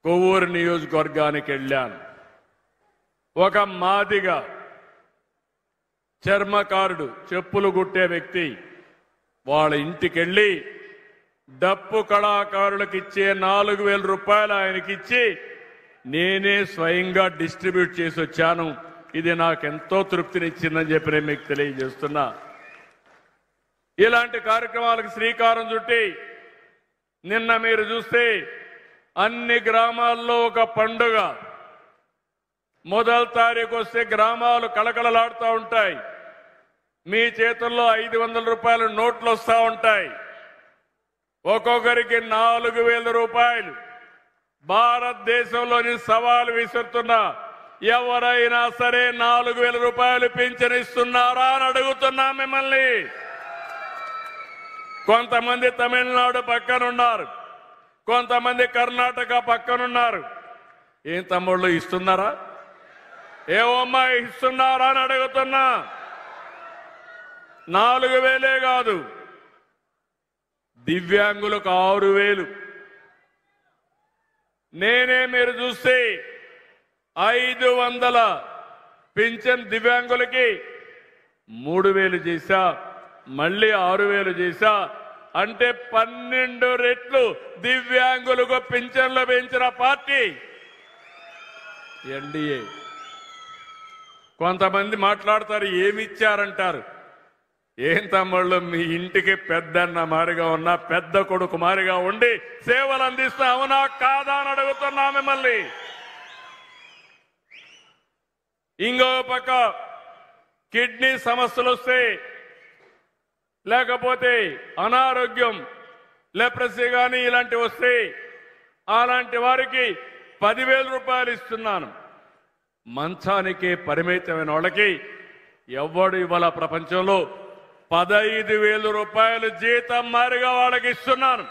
కొవ్వూరు నియోజకవర్గానికి వెళ్ళాను. ఒక మాదిగ చర్మకారుడు, చెప్పులు కుట్టే వ్యక్తి వాళ్ళ ఇంటికెళ్ళి డప్పు కళాకారులకు ఇచ్చే 4,000 రూపాయలు ఆయనకిచ్చి నేనే స్వయంగా డిస్ట్రిబ్యూట్ చేసి వచ్చాను. ఇది నాకెంతో తృప్తినిచ్చిందని చెప్పి నేను మీకు తెలియజేస్తున్నా. ఇలాంటి కార్యక్రమాలకు శ్రీకారం చుట్టి నిన్న మీరు చూస్తే అన్ని గ్రామాల్లో ఒక పండుగ. మొదటి తారీఖు వస్తే గ్రామాలు కళకళలాడుతూ ఉంటాయి. మీ చేతుల్లో 500 రూపాయల నోట్లు వస్తూ ఉంటాయి. ఒక్కొక్కరికి 4,000 రూపాయలు. భారతదేశంలోని సవాలు విసురుతున్నా ఎవరైనా సరే 4,000 రూపాయలు పింఛనిస్తున్నారా అని అడుగుతున్నా మిమ్మల్ని. కొంతమంది తమిళనాడు పక్కనున్నారు, కొంతమంది కర్ణాటక పక్కనున్నారు. ఏం తమ్ముళ్ళు ఇస్తున్నారా? ఏమమ్మా ఇస్తున్నారా అని అడుగుతున్నా. 4,000 కాదు, దివ్యాంగులకు 6,000. నేనే మీరు చూస్తే 500 పింఛన్ దివ్యాంగులకి 3,000 చేశా, మళ్ళీ 6,000 చేశా. అంటే 12 రెట్లు దివ్యాంగులకు పింఛన్లు పెంచిన పార్టీ ఎన్డీఏ. కొంతమంది మాట్లాడతారు ఏమిచ్చారంటారు. ఏం తమ్ముళ్ళు, మీ ఇంటికి పెద్దన్న మారిగా ఉన్నా, పెద్ద కొడుకు మారిగా ఉండి సేవలు అందిస్తా అవునా కాదా అని అడుగుతున్నా మిమ్మల్ని. ఇంకో పక్క కిడ్నీ సమస్యలు వస్తే, లేకపోతే అనారోగ్యం, లెప్రసీ కానీ ఇలాంటివి వస్తే అలాంటి వారికి 10,000 రూపాయలు ఇస్తున్నాను. మంచానికే పరిమితమైన వాళ్ళకి ఎవడు ఇవాళ ప్రపంచంలో 15,000 రూపాయలు జీతం మారిగా వాళ్ళకి ఇస్తున్నాను.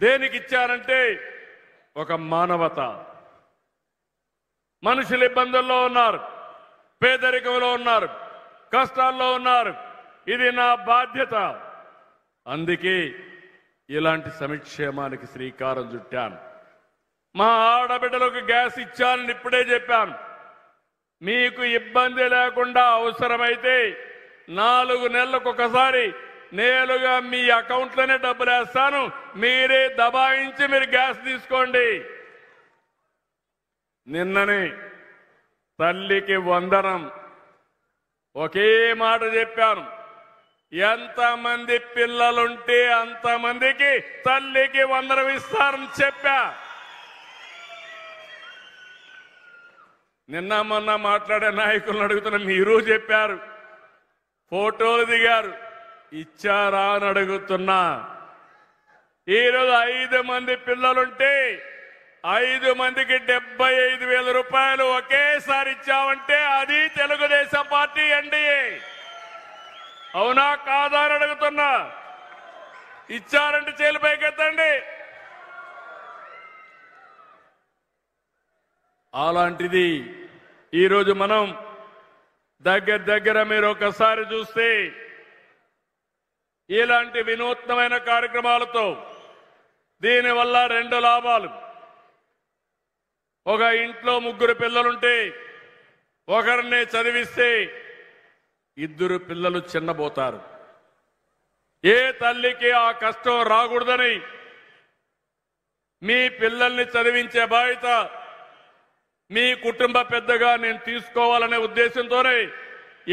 దేనికి ఇచ్చారంటే ఒక మానవత. మనుషులు ఇబ్బందుల్లో ఉన్నారు, పేదరికంలో ఉన్నారు, కష్టాల్లో ఉన్నారు. ఇది నా బాధ్యత. అందుకే ఇలాంటి సంక్షేమానికి శ్రీకారం చుట్టాను. మా ఆడబిడ్డలకు గ్యాస్ ఇచ్చానని ఇప్పుడే చెప్పాను. మీకు ఇబ్బంది లేకుండా అవసరమైతే 4 నెలలకు ఒకసారి నేరుగా మీ అకౌంట్లోనే డబ్బులు వేస్తాను. మీరే దబాయించి మీరు గ్యాస్ తీసుకోండి. నిన్ననే తల్లికి వందనం ఒకే మాట చెప్పాను. ఎంతమంది పిల్లలుంటే అంతమందికి తల్లికి వందనం ఇస్తారని చెప్పా. నిన్న మొన్న మాట్లాడే నాయకులను అడుగుతున్న మీరు చెప్పారు, ఫోటోలు దిగారు, ఇచ్చారా అని అడుగుతున్నా. ఈరోజు 5 మంది పిల్లలుంటే 5 మందికి 75,000 రూపాయలు ఒకేసారి ఇచ్చామంటే అది తెలుగుదేశం పార్టీ ఎన్డీఏ. అవునా కాదా అని అడుగుతున్నా. ఇచ్చారంటే చేలు పైకెత్తండి. అలాంటిది ఈరోజు మనం దగ్గర మీరు ఒకసారి చూస్తే ఇలాంటి వినూత్నమైన కార్యక్రమాలతో దీనివల్ల 2 లాభాలు. ఒక ఇంట్లో 3 పిల్లలుంటే ఒకరిని చదివిస్తే 2 పిల్లలు చిన్నబోతారు. ఏ తల్లికి ఆ కష్టం రాకూడదని మీ పిల్లల్ని చదివించే బాధ్యత మీ కుటుంబ పెద్దగా నేను తీసుకోవాలనే ఉద్దేశంతోనే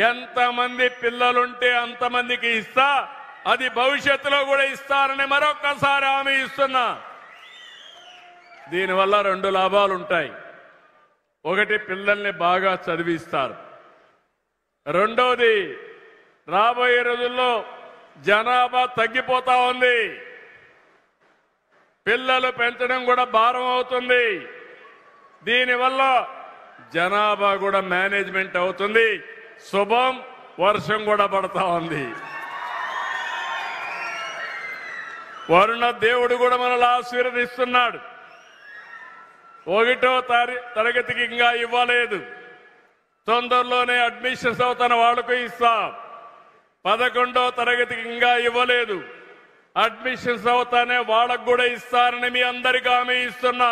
ఎంతమంది పిల్లలుంటే అంతమందికి ఇస్తా, అది భవిష్యత్తులో కూడా ఇస్తారని మరొక్కసారి హామీ ఇస్తున్నా. దీనివల్ల 2 లాభాలు ఉంటాయి. ఒకటి, పిల్లల్ని బాగా చదివిస్తారు. రెండోది, రాబోయే రోజుల్లో జనాభా తగ్గిపోతా ఉంది. పిల్లలు పెంచడం కూడా భారం అవుతుంది. దీనివల్ల జనాభా కూడా మేనేజ్మెంట్ అవుతుంది. శుభం, వర్షం కూడా పడతా ఉంది. వరుణ దేవుడు కూడా మనల్ని ఆశీర్వదిస్తున్నాడు. 1వ తరగతికి ఇంకా ఇవ్వలేదు, తొందరలోనే అడ్మిషన్స్ అవుతున్న వాళ్లకు ఇస్తాం. 11వ తరగతికి ఇంకా ఇవ్వలేదు, అడ్మిషన్స్ అవుతానే వాళ్ళకు కూడా ఇస్తారని మీ అందరికీ హామీ ఇస్తున్నా.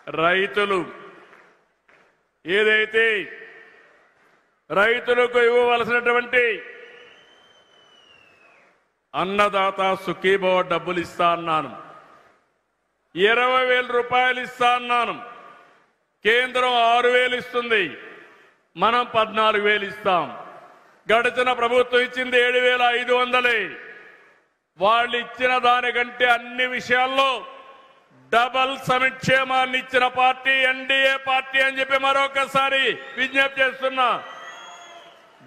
రైతులు ఏదైతే రైతులకు ఇవ్వవలసినటువంటి అన్నదాత సుఖీభవ డబ్బులు ఇస్తా అన్నాను, 20,000 రూపాయలు ఇస్తా అన్నాను. కేంద్రం 6,000 ఇస్తుంది, మనం 14,000 ఇస్తాం. గడిచిన ప్రభుత్వం ఇచ్చింది 7,500. వాళ్ళు ఇచ్చిన దానికంటే అన్ని విషయాల్లో డబల్ సంక్షేమాన్ని ఇచ్చిన పార్టీ ఎన్డీఏ పార్టీ అని చెప్పి మరొకసారి విజ్ఞప్తి చేస్తున్నా.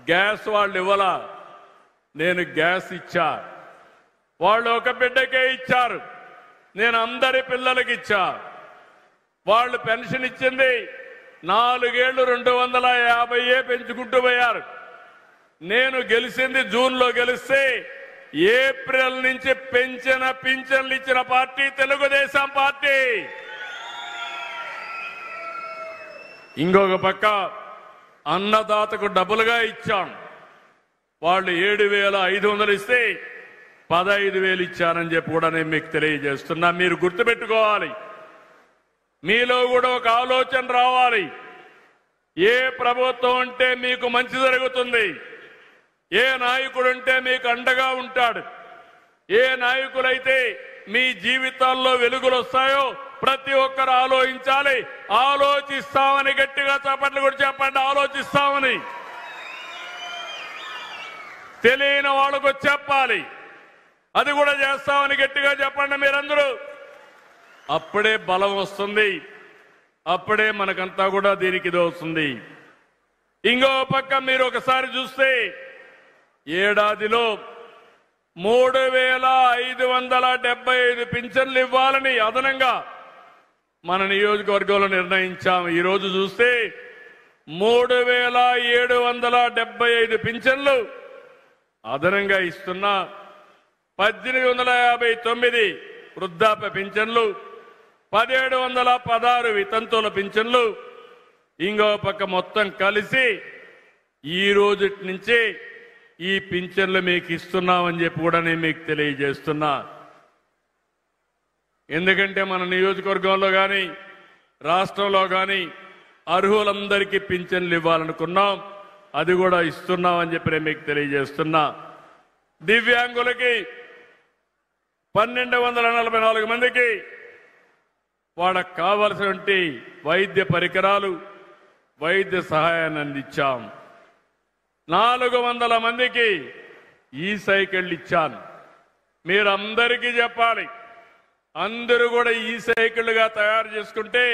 గ్యాస్ వాళ్ళు ఇవ్వలా, నేను గ్యాస్ ఇచ్చా. వాళ్ళు ఒక బిడ్డకే ఇచ్చారు, నేను అందరి పిల్లలకి ఇచ్చా. వాళ్ళు పెన్షన్ ఇచ్చింది 4 ఏళ్లు 250 పెంచుకుంటూ పోయారు. నేను గెలిచింది జూన్లో గెలిస్తే ఏప్రిల్ నుంచి పెంచిన పింఛన్లు ఇచ్చిన పార్టీ తెలుగుదేశం పార్టీ. ఇంకొక పక్క అన్నదాతకు డబుల్గా ఇచ్చాం. వాళ్ళు 7,500 ఇస్తే 15,000 ఇచ్చానని చెప్పి కూడా నేను మీకు తెలియజేస్తున్నా. మీరు గుర్తుపెట్టుకోవాలి, మీలో కూడా ఒక ఆలోచన రావాలి. ఏ ప్రభుత్వం ఉంటే మీకు మంచి జరుగుతుంది, ఏ నాయకుడు ఉంటే మీకు అండగా ఉంటాడు, ఏ నాయకులైతే మీ జీవితాల్లో వెలుగులు వస్తాయో ప్రతి ఒక్కరు ఆలోచించాలి. ఆలోచిస్తామని గట్టిగా చప్పట్లు కూడా చెప్పండి, ఆలోచిస్తామని. తెలియని వాళ్ళకు చెప్పాలి, అది కూడా చేస్తామని గట్టిగా చెప్పండి మీరందరూ. అప్పుడే బలం వస్తుంది, అప్పుడే మనకంతా కూడా దీనికి ఇది వస్తుంది. ఇంకో పక్క మీరు ఒకసారి చూస్తే ఏడాదిలో 3,575 పింఛన్లు ఇవ్వాలని అదనంగా మన నియోజకవర్గంలో నిర్ణయించాం. ఈరోజు చూస్తే 3,775 పింఛన్లు అదనంగా ఇస్తున్నా. 1,859 వృద్ధాప్య పింఛన్లు, 1,716 వితంతువుల పింఛన్లు. ఇంకో పక్క మొత్తం కలిసి ఈ రోజు నుంచి ఈ పింఛన్లు మీకు ఇస్తున్నామని చెప్పి కూడా నేను మీకు తెలియజేస్తున్నా. ఎందుకంటే మన నియోజకవర్గంలో కానీ రాష్ట్రంలో కానీ అర్హులందరికీ పింఛన్లు ఇవ్వాలనుకున్నాం, అది కూడా ఇస్తున్నామని చెప్పి నేను మీకు తెలియజేస్తున్నా. దివ్యాంగులకి 1,244 మందికి వాళ్ళకు కావలసినటువంటి వైద్య పరికరాలు, వైద్య సహాయాన్ని అందించాం. 400 మందికి ఈ సైకిళ్ళు ఇచ్చాను. మీరందరికీ చెప్పాలి, అందరూ కూడా ఈ సైకిళ్ళుగా తయారు చేసుకుంటే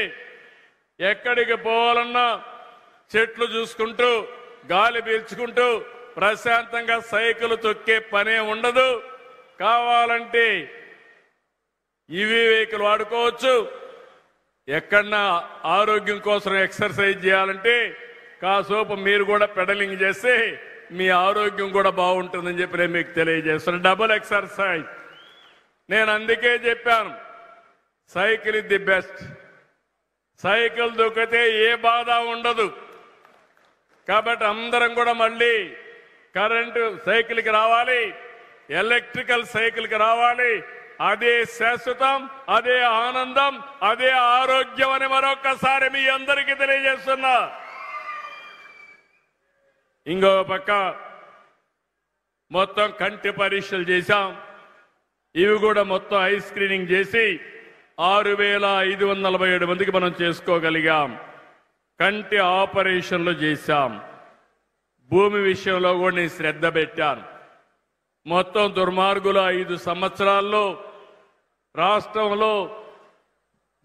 ఎక్కడికి పోవాలన్నా చెట్లు చూసుకుంటూ గాలి పీల్చుకుంటూ ప్రశాంతంగా సైకిల్ తొక్కే పనే ఉండదు. కావాలంటే ఇవి వెహికల్ వాడుకోవచ్చు. ఎక్కడన్నా ఆరోగ్యం కోసం ఎక్సర్సైజ్ చేయాలంటే కాసేపు మీరు కూడా పెడలింగ్ చేస్తే మీ ఆరోగ్యం కూడా బాగుంటుందని చెప్పి నేను మీకు తెలియజేస్తున్నాను. Double exercise. నేను అందుకే చెప్పాను, cycle is the best. Cycle దొక్కితే ఏ బాధ ఉండదు. కాబట్టి అందరం కూడా మళ్ళీ కరెంటు సైకిల్కి రావాలి, ఎలక్ట్రికల్ సైకిల్కి రావాలి. అదే శాశ్వతం, అదే ఆనందం, అదే ఆరోగ్యం అని మరొకసారి మీ అందరికీ తెలియజేస్తున్నా. ఇంకో పక్క మొత్తం కంటి పరీక్షలు చేశాం. ఇవి కూడా మొత్తం ఐ స్క్రీనింగ్ చేసి 6,547 మందికి మనం చేసుకోగలిగాం. కంటి ఆపరేషన్లు చేశాం. భూమి విషయంలో కూడా నేను శ్రద్ధ పెట్టాను. మొత్తం దుర్మార్గుల 5 సంవత్సరాల్లో రాష్ట్రంలో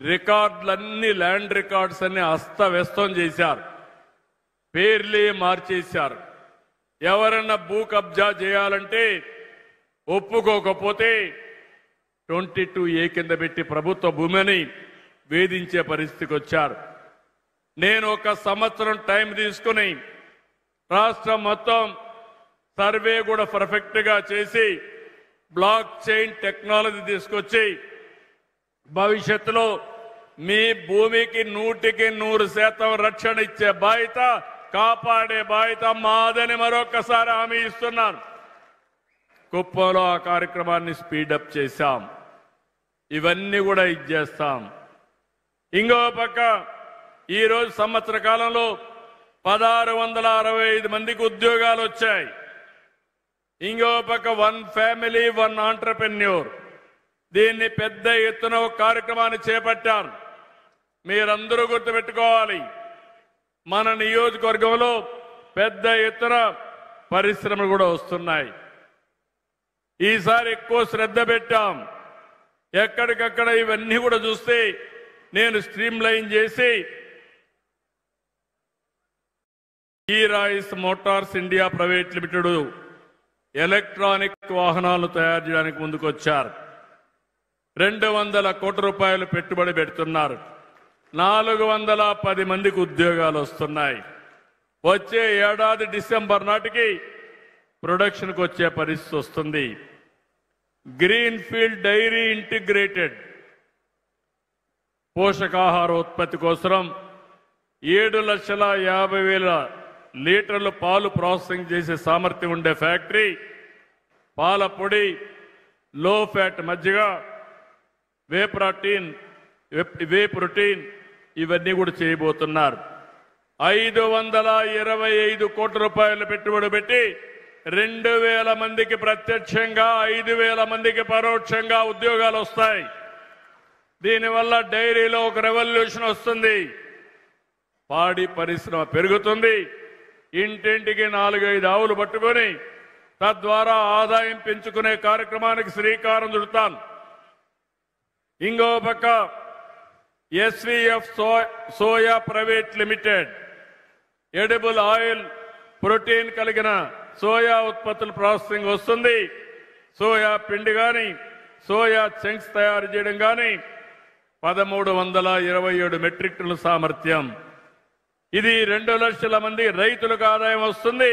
రికార్డులన్నీ, ల్యాండ్ రికార్డ్స్ అన్ని అస్తవ్యస్తం చేశారు, పేర్లే మార్చేశారు. ఎవరన్నా భూ కబ్జా చేయాలంటే ఒప్పుకోకపోతే 22A కింద పెట్టి ప్రభుత్వ భూమిని వేధించే పరిస్థితికి వచ్చారు. నేను 1 సంవత్సరం టైం తీసుకుని రాష్ట్రం మొత్తం సర్వే కూడా పర్ఫెక్ట్ గా చేసి బ్లాక్ చైన్ టెక్నాలజీ తీసుకొచ్చి భవిష్యత్తులో మీ భూమికి 100% రక్షణ ఇచ్చే బాధ్యత, కాపాడే బాధ్యత మాదని మరొకసారి హామీ ఇస్తున్నాను. కుప్పంలో ఆ కార్యక్రమాన్ని స్పీడప్ చేశాం. ఇవన్నీ కూడా ఇచ్చేస్తాం. ఇంకో పక్క ఈరోజు సంవత్సర కాలంలో 1665 మందికి ఉద్యోగాలు వచ్చాయి. ఇంకో పక్క 1 ఫ్యామిలీ 1 ఆంటర్‌ప్రెన్యూర్, దీన్ని పెద్ద ఎత్తున ఒక కార్యక్రమాన్ని చేపట్టారు. మీరందరూ గుర్తుపెట్టుకోవాలి, మన నియోజకవర్గంలో పెద్ద ఎత్తున పరిశ్రమలు కూడా వస్తున్నాయి. ఈసారి ఎక్కువ శ్రద్ధ పెట్టాం. ఎక్కడికక్కడ ఇవన్నీ కూడా చూస్తే నేను స్ట్రీమ్ లైన్ చేసి ఈ Royce Motors India private limited electronic వాహనాలు తయారు చేయడానికి ముందుకొచ్చారు. 200 కోట్ల రూపాయలు పెట్టుబడి పెడుతున్నారు. 410 మందికి ఉద్యోగాలు వస్తున్నాయి. వచ్చే ఏడాది డిసెంబర్ నాటికి ప్రొడక్షన్కి వచ్చే పరిస్థితి వస్తుంది. గ్రీన్ ఫీల్డ్ డైరీ ఇంటిగ్రేటెడ్ పోషకాహార ఉత్పత్తి కోసం 7,50,000 లీటర్ల పాలు ప్రాసెసింగ్ చేసే సామర్థ్యం ఉండే ఫ్యాక్టరీ, పాల పొడి, లో ఫ్యాట్ మజ్జిగ, వే ప్రోటీన్ ఇవన్నీ కూడా చేయబోతున్నారు. 525 కోట్ల రూపాయలు పెట్టుబడి పెట్టి 2,000 మందికి ప్రత్యక్షంగా 5,000 మందికి పరోక్షంగా ఉద్యోగాలు వస్తాయి. దీనివల్ల డైరీలో ఒక రెవల్యూషన్ వస్తుంది. పాడి పరిశ్రమ పెరుగుతుంది. ఇంటింటికి 4-5 ఆవులు పట్టుకొని తద్వారా ఆదాయం పెంచుకునే కార్యక్రమానికి శ్రీకారం చుడతాను. ఇంకో పక్క SVF soya private limited edible oil, protein కలిగిన సోయా ఉత్పత్తుల ప్రాసెసింగ్ వస్తుంది. సోయా పిండి కానీ సోయా చంక్స్ తయారు చేయడం కానీ 1327 మెట్రిక్ టన్నుల సామర్థ్యం. ఇది 2 లక్షల మంది రైతులకు ఆదాయం వస్తుంది.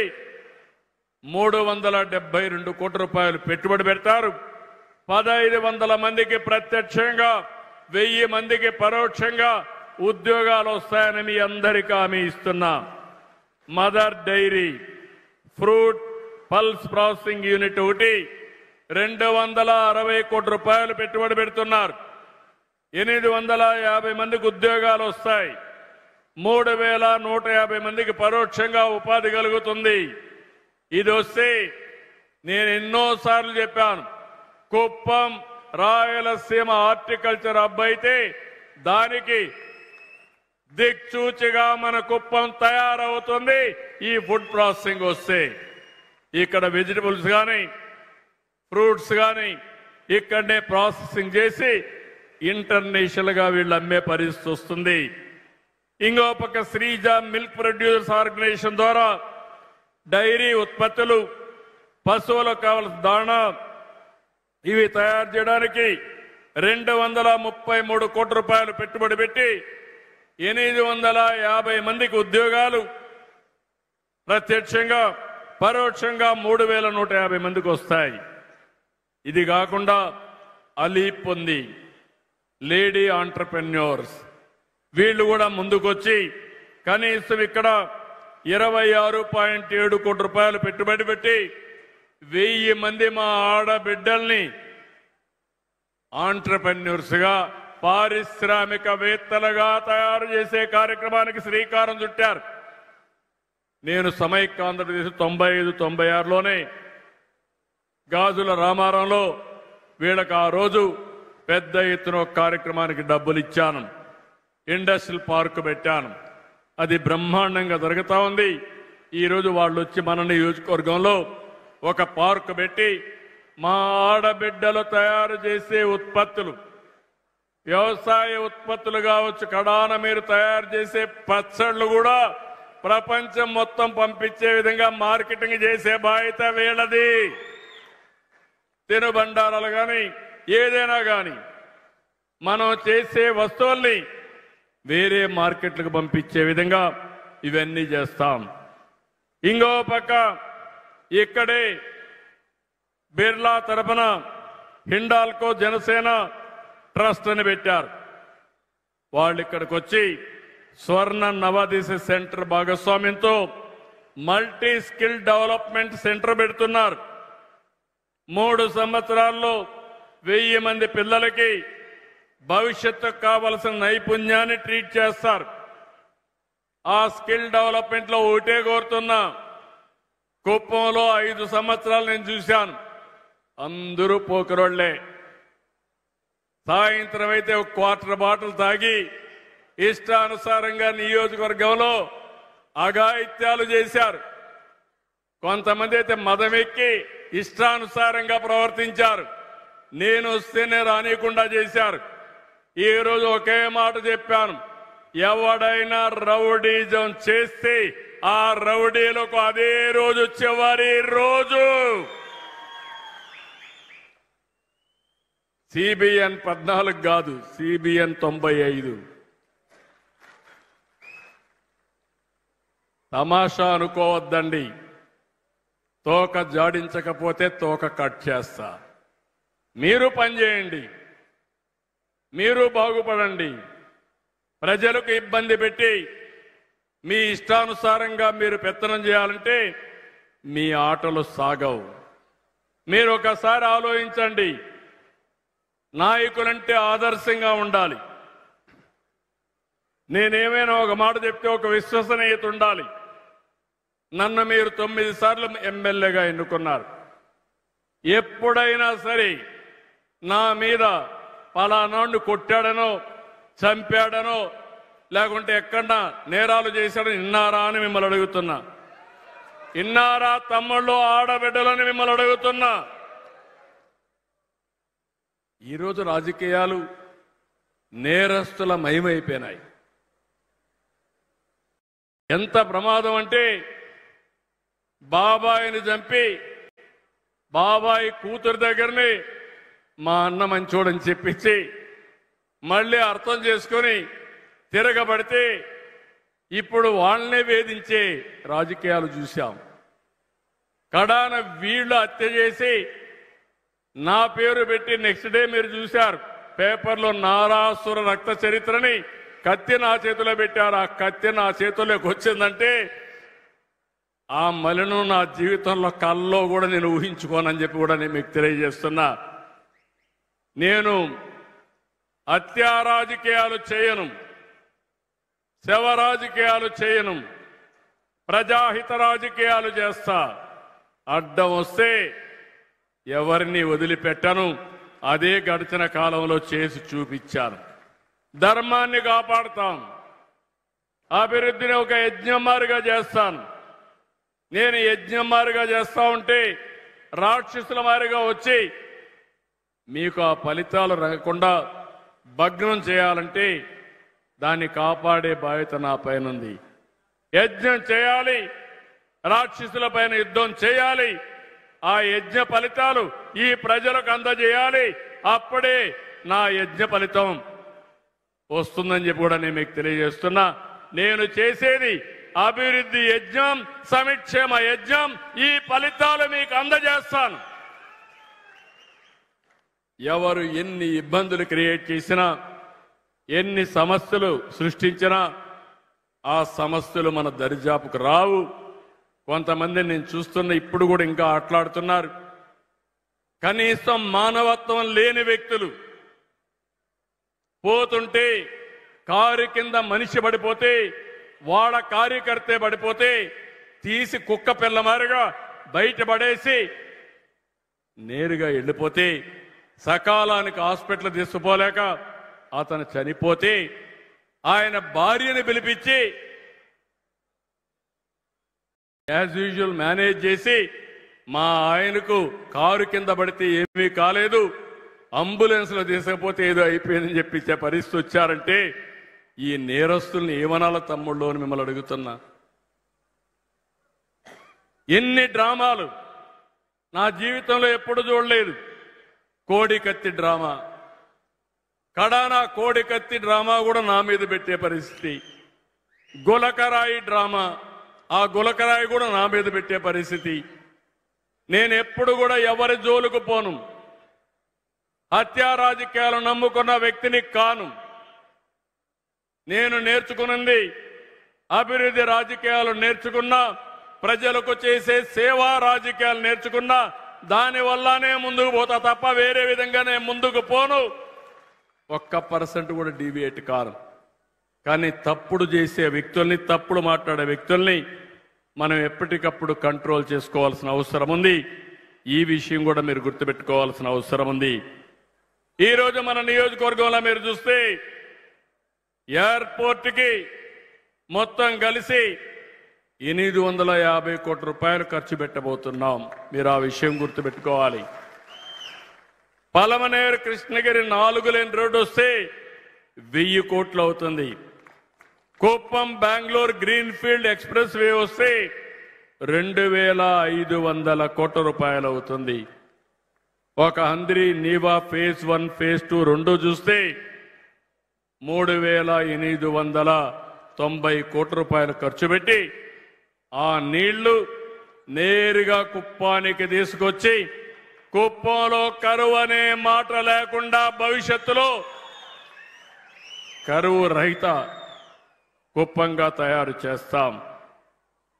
372 కోట్ల రూపాయలు పెట్టుబడి పెడతారు. 1,500 మందికి ప్రత్యక్షంగా 1000 మందికి పరోక్షంగా ఉద్యోగాలు వస్తాయని మీ అందరికీ హామీ ఇస్తున్నా. Mother Dairy fruit pulse processing unit ఒకటి 260 కోట్ల రూపాయలు పెట్టుబడి పెడుతున్నారు. 850 మందికి ఉద్యోగాలు వస్తాయి. 3,150 మందికి పరోక్షంగా ఉపాధి కలుగుతుంది. ఇది వస్తే నేను ఎన్నోసార్లు చెప్పాను, కుప్పం రాయలసీమ హార్టికల్చర్ హబ్ అయితే దానికి దిక్చూచిగా మన కుప్పం తయారవుతుంది. ఈ ఫుడ్ ప్రాసెసింగ్ వస్తే ఇక్కడ వెజిటబుల్స్ కానీ ఫ్రూట్స్ కానీ ఇక్కడనే ప్రాసెసింగ్ చేసి ఇంటర్నేషనల్ గా వీళ్ళు అమ్మే పరిస్థితి వస్తుంది. ఇంకో పక్క శ్రీజ మిల్క్ ప్రొడ్యూసర్స్ ఆర్గనైజేషన్ ద్వారా డైరీ ఉత్పత్తులు, పశువులకు కావలసిన దాణా ఇవి తయారు చేయడానికి 233 కోట్ల రూపాయలు పెట్టుబడి పెట్టి 850 మందికి ఉద్యోగాలు ప్రత్యక్షంగా పరోక్షంగా 3,150 మందికి వస్తాయి. ఇది కాకుండా అలీప్ ఉంది, లేడీ ఆంటర్‌ప్రెన్యూర్స్, వీళ్ళు కూడా ముందుకొచ్చి కనీసం ఇక్కడ 26.7 కోట్ల రూపాయలు పెట్టుబడి పెట్టి 1000 మంది మా ఆడబిడ్డల్ని ఆంటర్‌ప్రెన్యూర్స్ గా, పారిశ్రామికవేత్తలుగా తయారు చేసే కార్యక్రమానికి శ్రీకారం చుట్టారు. నేను సమైక్య ఆంధ్రప్రదేశ్ 95-96లోనే గాజుల రామారంలో వీళ్ళకి ఆ రోజు పెద్ద ఎత్తున కార్యక్రమానికి డబ్బులు ఇచ్చాను. ఇండస్ట్రియల్ పార్క్ పెట్టాను. అది బ్రహ్మాండంగా జరుగుతా ఉంది. ఈరోజు వాళ్ళు వచ్చి మన నియోజకవర్గంలో ఒక పార్క్ పెట్టి మా ఆడబిడ్డలు తయారు చేసే ఉత్పత్తులు, వ్యవసాయ ఉత్పత్తులు కావచ్చు, కడాన మీరు తయారు చేసే పచ్చళ్ళు కూడా ప్రపంచం మొత్తం పంపించే విధంగా మార్కెటింగ్ చేసే బాధ్యత వీళ్ళది. తినుబండారాలు కానీ ఏదైనా కానీ మనం చేసే వస్తువుల్ని వేరే మార్కెట్లకు పంపించే విధంగా ఇవన్నీ చేస్తాం. ఇంకో పక్క ఇక్కడే బిర్లా తరపున హిండాల్కో జనసేన ట్రస్ట్ అని పెట్టారు. వాళ్ళు ఇక్కడికి వచ్చి స్వర్ణ నవోదయ సెంటర్ భాగస్వామ్యంతో మల్టీ స్కిల్ డెవలప్మెంట్ సెంటర్ పెడుతున్నారు. 3 సంవత్సరాల్లో 1000 మంది పిల్లలకి భవిష్యత్తుకు కావలసిన నైపుణ్యాన్ని ట్రీట్ చేస్తారు. ఆ స్కిల్ డెవలప్మెంట్ లో ఒకటే కోరుతున్నా, కుప్పంలో 5 సంవత్సరాలు నేను చూశాను, అందరూ పోకరోళ్లే. సాయంత్రం అయితే ఒక క్వార్టర్ బాటిల్ తాగి ఇష్టానుసారంగా నియోజకవర్గంలో అఘాయిత్యాలు చేశారు. కొంతమంది అయితే మదమెక్కి ఇష్టానుసారంగా ప్రవర్తించారు. నేను వస్తేనే రానియకుండా చేశారు. ఈ రోజు ఒకే మాట చెప్పాను, ఎవడైనా రౌడీజం చేస్తే ఆ రౌడీలకు అదే రోజు చివరి రోజు. సిబిఎన్ 14 కాదు, సిబిఎన్ 95. తమాషా అనుకోవద్దండి. తోక జాడించకపోతే తోక కట్ చేస్తా. మీరు పనిచేయండి, మీరు బాగుపడండి. ప్రజలకు ఇబ్బంది పెట్టి మీ ఇష్టానుసారంగా మీరు పెత్తనం చేయాలంటే మీ ఆటలు సాగవు. మీరు ఒకసారి ఆలోచించండి. నాయకులంటే ఆదర్శంగా ఉండాలి. నేనేమైనా ఒక మాట చెప్తే ఒక విశ్వసనీయత ఉండాలి. నన్ను మీరు 9 సార్లు ఎమ్మెల్యేగా ఎన్నుకున్నారు. ఎప్పుడైనా సరే నా మీద పలానాడు కొట్టాడనో చంపాడనో లేకుంటే ఎక్కడన్నా నేరాలు చేశాడని విన్నారా అని మిమ్మల్ని అడుగుతున్నా. విన్నారా తమ్ముళ్ళు ఆడబిడ్డలని మిమ్మల్ని అడుగుతున్నా. ఈరోజు రాజకీయాలు నేరస్తుల మయమైపోయినాయి. ఎంత ప్రమాదం అంటే బాబాయిని చంపి బాబాయి కూతురు దగ్గరనే మా అన్న మంచోడని చెప్పించి మళ్ళీ అర్థం చేసుకొని తిరగబడితే ఇప్పుడు వాళ్ళనే వేధించే రాజకీయాలు చూశాం. కడాన వీళ్ళు హత్య చేసి నా పేరు పెట్టి నెక్స్ట్ డే మీరు చూశారు పేపర్లో నారాసుర రక్త చరిత్రని కత్తి నా చేతిలో పెట్టారు. ఆ కత్తి నా చేతిలోకి వచ్చిందంటే ఆ మలిను నా జీవితంలో కల్లో కూడా నేను ఊహించుకోనని చెప్పి కూడా నేను మీకు తెలియజేస్తున్నా. నేను హత్యా రాజకీయాలు చేయను, శవ రాజకీయాలు చేయను, ప్రజాహిత రాజకీయాలు చేస్తా. అడ్డం వస్తే ఎవరిని వదిలిపెట్టను. అదే గడిచిన కాలంలో చేసి చూపించాను. ధర్మాన్ని కాపాడుతాం, అభివృద్ధిని ఒక యజ్ఞమారిగా చేస్తాను. నేను యజ్ఞమారిగా చేస్తా ఉంటే రాక్షసుల మారిగా వచ్చి మీకు ఆ ఫలితాలు రాకుండా భగ్నం చేయాలంటే దాన్ని కాపాడే బాధ్యత నా పైన ఉంది. యజ్ఞం చేయాలి, రాక్షసుల పైన యుద్ధం చేయాలి. ఆ యజ్ఞ ఫలితాలు ఈ ప్రజలకు అందజేయాలి. అప్పుడే నా యజ్ఞ ఫలితం వస్తుందని చెప్పి కూడా నేను మీకు తెలియజేస్తున్నా. నేను చేసేది అభివృద్ధి యజ్ఞం, సంక్షేమ యజ్ఞం. ఈ ఫలితాలు మీకు అందజేస్తాను. ఎవరు ఎన్ని ఇబ్బందులు క్రియేట్ చేసినా, ఎన్ని సమస్యలు సృష్టించినా ఆ సమస్యలు మన దరిజాపుకు రావు. కొంతమంది నేను చూస్తున్న ఇప్పుడు కూడా ఇంకా ఆటలాడుతున్నారు. కనీసం మానవత్వం లేని వ్యక్తులు పోతుంటే కారు కింద మనిషి పడిపోతే వాళ్ళ కార్యకర్తే పడిపోతే తీసి కుక్క పిల్ల మారిగా బయటపడేసి నేరుగా వెళ్ళిపోతే సకాలానికి హాస్పిటల్ తీసుకుపోలేక అతను చనిపోతే ఆయన భార్యని పిలిపించి యాజ్ యూజువల్ మేనేజ్ చేసి మా ఆయనకు కారు కింద పడితే ఏమీ కాలేదు, అంబులెన్స్ లో తీసుకపోతే ఏదో అయిపోయిందని చెప్పించే పరిస్థితి వచ్చారంటే ఈ నేరస్తుల్ని ఏమనాల తమ్ముళ్ళు అని మిమ్మల్ని అడుగుతున్నా. ఎన్ని డ్రామాలు నా జీవితంలో ఎప్పుడు చూడలేదు. కోడికత్తి డ్రామా, కడానా కోడికత్తి డ్రామా కూడా నా మీద పెట్టే పరిస్థితి. గులకరాయి డ్రామా, ఆ గులకరాయి కూడా నా మీద పెట్టే పరిస్థితి. నేను ఎప్పుడు కూడా ఎవరి జోలుకు పోను. హత్యా రాజకీయాలు నమ్ముకున్న వ్యక్తిని కాను. నేను నేర్చుకున్నది అభివృద్ధి రాజకీయాలు నేర్చుకున్నా, ప్రజలకు చేసే సేవా రాజకీయాలు నేర్చుకున్నా. దానివల్లనే ముందుకు పోతా తప్ప వేరే విధంగా నేను ముందుకు పోను. 1% కూడా డీవియేట్ కాను. కానీ తప్పుడు చేసే వ్యక్తుల్ని, తప్పుడు మాట్లాడే వ్యక్తుల్ని మనం ఎప్పటికప్పుడు కంట్రోల్ చేసుకోవాల్సిన అవసరం ఉంది. ఈ విషయం కూడా మీరు గుర్తుపెట్టుకోవాల్సిన అవసరం ఉంది. ఈరోజు మన నియోజకవర్గంలో మీరు చూస్తే ఎయిర్పోర్ట్కి మొత్తం కలిసి 850 కోట్ల రూపాయలు ఖర్చు పెట్టబోతున్నాం. మీరు ఆ విషయం గుర్తుపెట్టుకోవాలి. పలమనేరు కృష్ణగిరి 4 లేన్ రోడ్డు వస్తే 1000 కోట్లు అవుతుంది. Kuppam Bengaluru green field express way వస్తే 2500 కోట్ల రూపాయలు అవుతుంది. ఒక హంద్రి నీవా ఫేజ్ 1 ఫేజ్ 2 రెండు చూస్తే 3890 కోట్ల రూపాయలు ఖర్చు పెట్టి ఆ నీళ్లు నేరుగా కుప్పానికి తీసుకొచ్చి కుప్పంలో కరువు అనే మాట లేకుండా భవిష్యత్తులో కరువు రహిత కుప్పంగా తయారు చేస్తాం.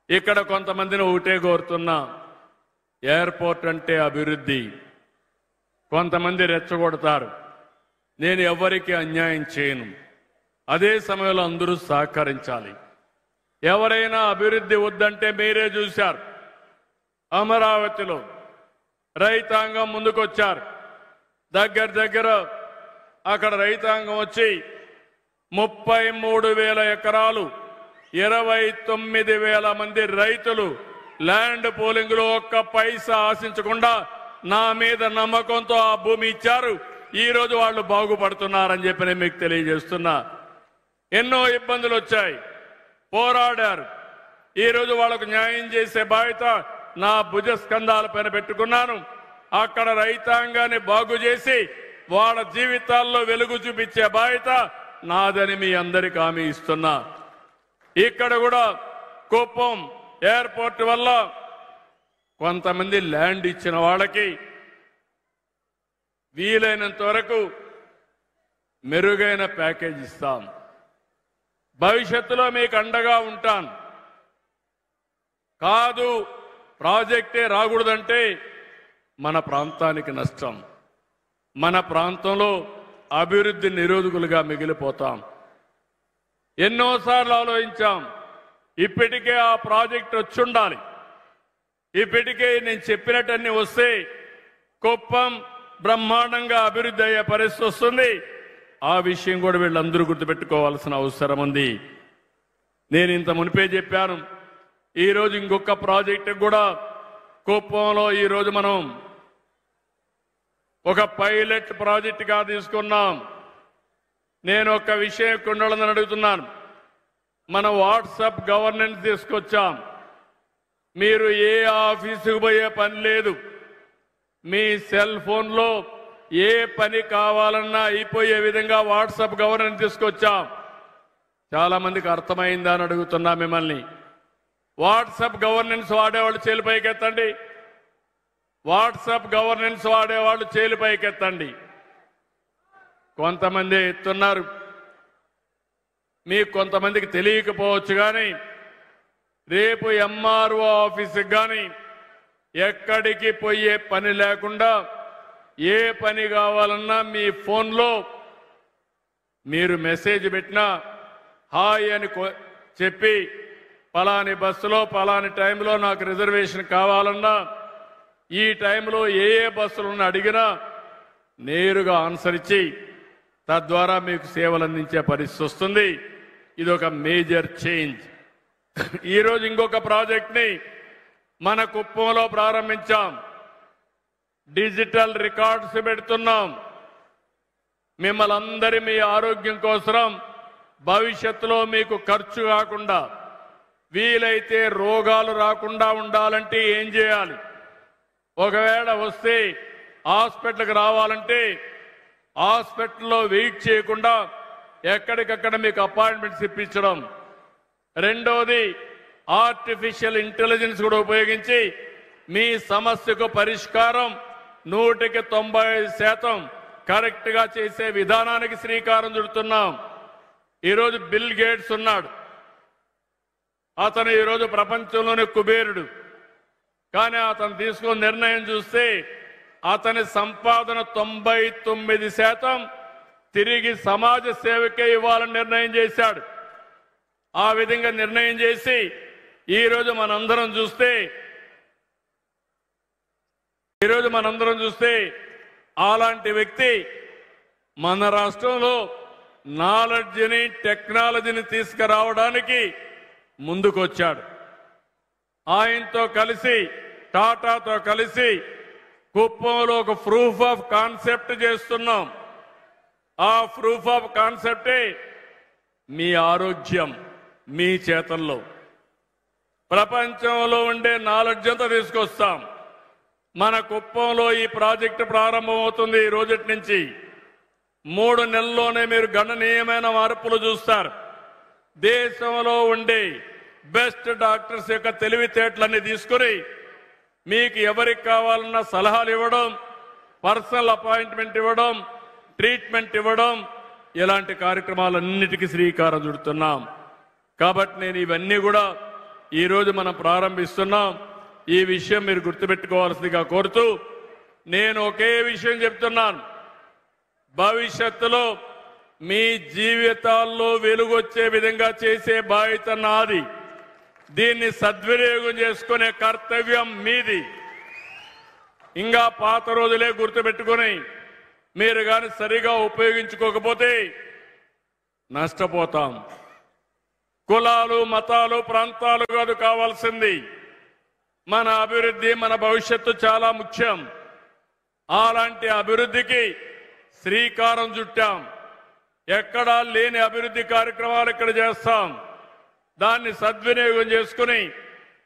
ఇక్కడ కొంతమందిని ఒకటే కోరుతున్నా, ఎయిర్పోర్ట్ అంటే అభివృద్ధి. కొంతమంది రెచ్చగొడతారు. నేను ఎవరికి అన్యాయం చేయను. అదే సమయంలో అందరూ సహకరించాలి. ఎవరైనా అభివృద్ధి వద్దంటే మీరే చూశారు. అమరావతిలో రైతాంగం ముందుకొచ్చారు. దగ్గర అక్కడ రైతాంగం వచ్చి 33,000 ఎకరాలు 29,000 మంది రైతులు ల్యాండ్ పోలింగ్ లో ఒక్క పైసా ఆశించకుండా నా మీద నమ్మకంతో ఆ భూమి ఇచ్చారు. ఈ రోజు వాళ్ళు బాగుపడుతున్నారని చెప్పి నేను మీకు తెలియజేస్తున్నా. ఎన్నో ఇబ్బందులు వచ్చాయి, పోరాడారు. ఈ రోజు వాళ్ళకు న్యాయం చేసే బాధ్యత నా భుజ స్కంధాల పైన పెట్టుకున్నాను. అక్కడ రైతాంగాన్ని బాగు చేసి వాళ్ళ జీవితాల్లో వెలుగు చూపించే బాధ్యత నాదని మీ అందరికీ హామీ ఇస్తున్నా. ఇక్కడ కూడా కుప్పం ఎయిర్పోర్ట్ వల్ల కొంతమంది ల్యాండ్ ఇచ్చిన వాళ్ళకి వీలైనంత వరకు మెరుగైన ప్యాకేజ్ ఇస్తాం. భవిష్యత్తులో మీకు అండగా ఉంటాను. కాదు ప్రాజెక్టే రాకూడదంటే మన ప్రాంతానికి నష్టం. మన ప్రాంతంలో అభివృద్ధి నిరోధకులుగా మిగిలిపోతాం. ఎన్నోసార్లు ఆలోచించాం. ఇప్పటికే ఆ ప్రాజెక్ట్ వచ్చి ఉండాలి. ఇప్పటికే నేను చెప్పినట్టన్నీ వస్తే కుప్పం బ్రహ్మాండంగా అభివృద్ధి అయ్యే పరిస్థితి వస్తుంది. ఆ విషయం కూడా వీళ్ళందరూ గుర్తుపెట్టుకోవాల్సిన అవసరం ఉంది. నేను ఇంత మునిపే చెప్పాను. ఈరోజు ఇంకొక ప్రాజెక్టు కూడా కుప్పంలో ఈరోజు మనం ఒక పైలట్ ప్రాజెక్టుగా తీసుకున్నాం. నేను ఒక విషయం కొండలని అడుగుతున్నాను. మన వాట్సాప్ గవర్నెన్స్ తీసుకొచ్చాం. మీరు ఏ ఆఫీసుకు పోయే పని లేదు. మీ సెల్ ఫోన్లో ఏ పని కావాలన్నా అయిపోయే విధంగా వాట్సాప్ గవర్నెన్స్ తీసుకొచ్చాం. చాలా మందికి అర్థమైందా అని అడుగుతున్నా మిమ్మల్ని. వాట్సాప్ గవర్నెన్స్ వాడేవాళ్ళు చేలు పైకెత్తండి. వాట్సాప్ గవర్నెన్స్ వాడేవాళ్ళు చేలు పైకెత్తండి. కొంతమంది ఎత్తున్నారు. మీకు కొంతమందికి తెలియకపోవచ్చు కానీ రేపు ఎంఆర్ఓ ఆఫీసుకి కానీ ఎక్కడికి పోయే పని లేకుండా ఏ పని కావాలన్నా మీ ఫోన్లో మీరు మెసేజ్ పెట్టినా హాయ్ అని చెప్పి పలాని బస్సులో పలాని టైంలో నాకు రిజర్వేషన్ కావాలన్నా ఈ టైంలో ఏ బస్సులను అడిగినా నేరుగా ఆన్సర్ ఇచ్చి తద్వారా మీకు సేవలు అందించే పరిస్థితి వస్తుంది. ఇది ఒక మేజర్ చేంజ్. ఈరోజు ఇంకొక ప్రాజెక్ట్ని మన కుప్పంలో ప్రారంభించాం. డిజిటల్ రికార్డ్స్ పెడుతున్నాం. మిమ్మల్ని అందరి మీ ఆరోగ్యం కోసం భవిష్యత్తులో మీకు ఖర్చు కాకుండా వీలైతే రోగాలు రాకుండా ఉండాలంటే ఏం చేయాలి? ఒకవేళ వస్తే హాస్పిటల్కి రావాలంటే హాస్పిటల్లో వెయిట్ చేయకుండా ఎక్కడికక్కడ మీకు అపాయింట్మెంట్స్ ఇప్పించడం. రెండోది ఆర్టిఫిషియల్ ఇంటెలిజెన్స్ కూడా ఉపయోగించి మీ సమస్యకు పరిష్కారం 100% కరెక్ట్ గా చేసే విధానానికి శ్రీకారం చుడుతున్నాం. ఈరోజు బిల్ గేట్స్ ఉన్నాడు. అతను ఈరోజు ప్రపంచంలోనే కుబేరుడు. కానీ అతను తీసుకున్న నిర్ణయం చూస్తే అతని సంపాదన 99% తిరిగి సమాజ సేవకే ఇవ్వాలని నిర్ణయం చేశాడు. ఆ విధంగా నిర్ణయం చేసి ఈరోజు మనందరం చూస్తే అలాంటి వ్యక్తి మన రాష్ట్రంలో నాలెడ్జిని టెక్నాలజీని తీసుకురావడానికి ముందుకొచ్చాడు. ఆయనతో కలిసి టాటాతో కలిసి కుప్పంలో ఒక ప్రూఫ్ ఆఫ్ కాన్సెప్ట్ చేస్తున్నాం. ఆ ప్రూఫ్ ఆఫ్ కాన్సెప్టే మీ ఆరోగ్యం మీ చేతల్లో. ప్రపంచంలో ఉండే నాలెడ్జ్ అంతా తీసుకొస్తాం. మన కుప్పంలో ఈ ప్రాజెక్టు ప్రారంభమవుతుంది ఈ రోజటి నుంచి. 3 నెలల్లోనే మీరు గణనీయమైన మార్పులు చూస్తారు. దేశంలో ఉండే బెస్ట్ డాక్టర్స్ యొక్క తెలివితేటలన్నీ తీసుకుని మీకు ఎవరికి కావాలన్న సలహాలు ఇవ్వడం, పర్సనల్ అపాయింట్మెంట్ ఇవ్వడం, ట్రీట్మెంట్ ఇవ్వడం, ఇలాంటి కార్యక్రమాలన్నిటికీ శ్రీకారం చుడుతున్నాం. కాబట్టి నేను ఇవన్నీ కూడా ఈరోజు మనం ప్రారంభిస్తున్నాం. ఈ విషయం మీరు గుర్తుపెట్టుకోవాల్సిందిగా కోరుతూ నేను ఒకే విషయం చెప్తున్నాను. భవిష్యత్తులో మీ జీవితాల్లో వెలుగొచ్చే విధంగా చేసే బాధ్యత నాది. దీన్ని సద్వినియోగం చేసుకునే కర్తవ్యం మీది. ఇంకా పాత రోజులే గుర్తుపెట్టుకుని మీరు కానీ సరిగా ఉపయోగించుకోకపోతే నష్టపోతాం. కులాలు, మతాలు, ప్రాంతాలు కాదు కావాల్సింది. మన అభివృద్ధి, మన భవిష్యత్తు చాలా ముఖ్యం. అలాంటి అభివృద్ధికి శ్రీకారం చుట్టాం. ఎక్కడా లేని అభివృద్ధి కార్యక్రమాలు ఇక్కడ చేస్తాం. దాన్ని సద్వినియోగం చేసుకుని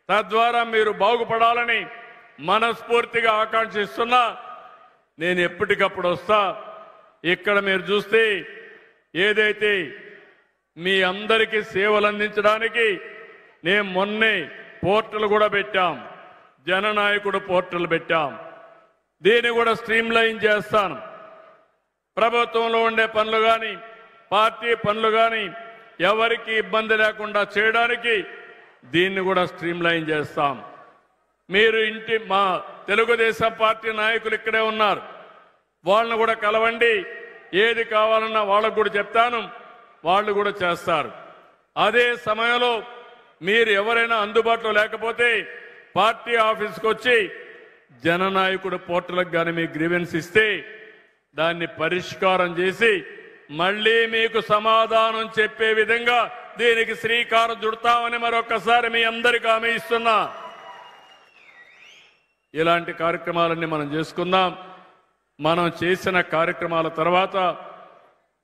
తద్వారా మీరు బాగుపడాలని మనస్ఫూర్తిగా ఆకాంక్షిస్తున్నా. నేను ఎప్పటికప్పుడు వస్తా. ఇక్కడ మీరు చూస్తే ఏదైతే మీ అందరికీ సేవలు అందించడానికి నేను మొన్నే పోర్టల్ కూడా పెట్టాం. జననాయకుడు పోర్టల్ పెట్టాం. దీన్ని కూడా స్ట్రీమ్ లైన్ చేస్తాను. ప్రభుత్వంలో ఉండే పనులు కానీ పార్టీ పనులు కానీ ఎవరికి ఇబ్బంది లేకుండా చేయడానికి దీన్ని కూడా స్ట్రీమ్ లైన్ చేస్తాం. మీరు మా తెలుగుదేశం పార్టీ నాయకులు ఇక్కడే ఉన్నారు. వాళ్ళని కూడా కలవండి. ఏది కావాలన్నా వాళ్ళకు కూడా చెప్తాను. వాళ్ళు కూడా చేస్తారు. అదే సమయంలో మీరు ఎవరైనా అందుబాటులో లేకపోతే పార్టీ ఆఫీస్కి వచ్చి జననాయకుడు పోర్టల్కి కానీ మీ గ్రీవెన్స్ ఇస్తే దాన్ని పరిష్కారం చేసి మళ్ళీ మీకు సమాధానం చెప్పే విధంగా దీనికి శ్రీకారం చుడతామని మరొకసారి మీ అందరికీ హామీ ఇస్తున్నా. ఇలాంటి కార్యక్రమాలన్నీ మనం చేసుకుందాం. మనం చేసిన కార్యక్రమాల తర్వాత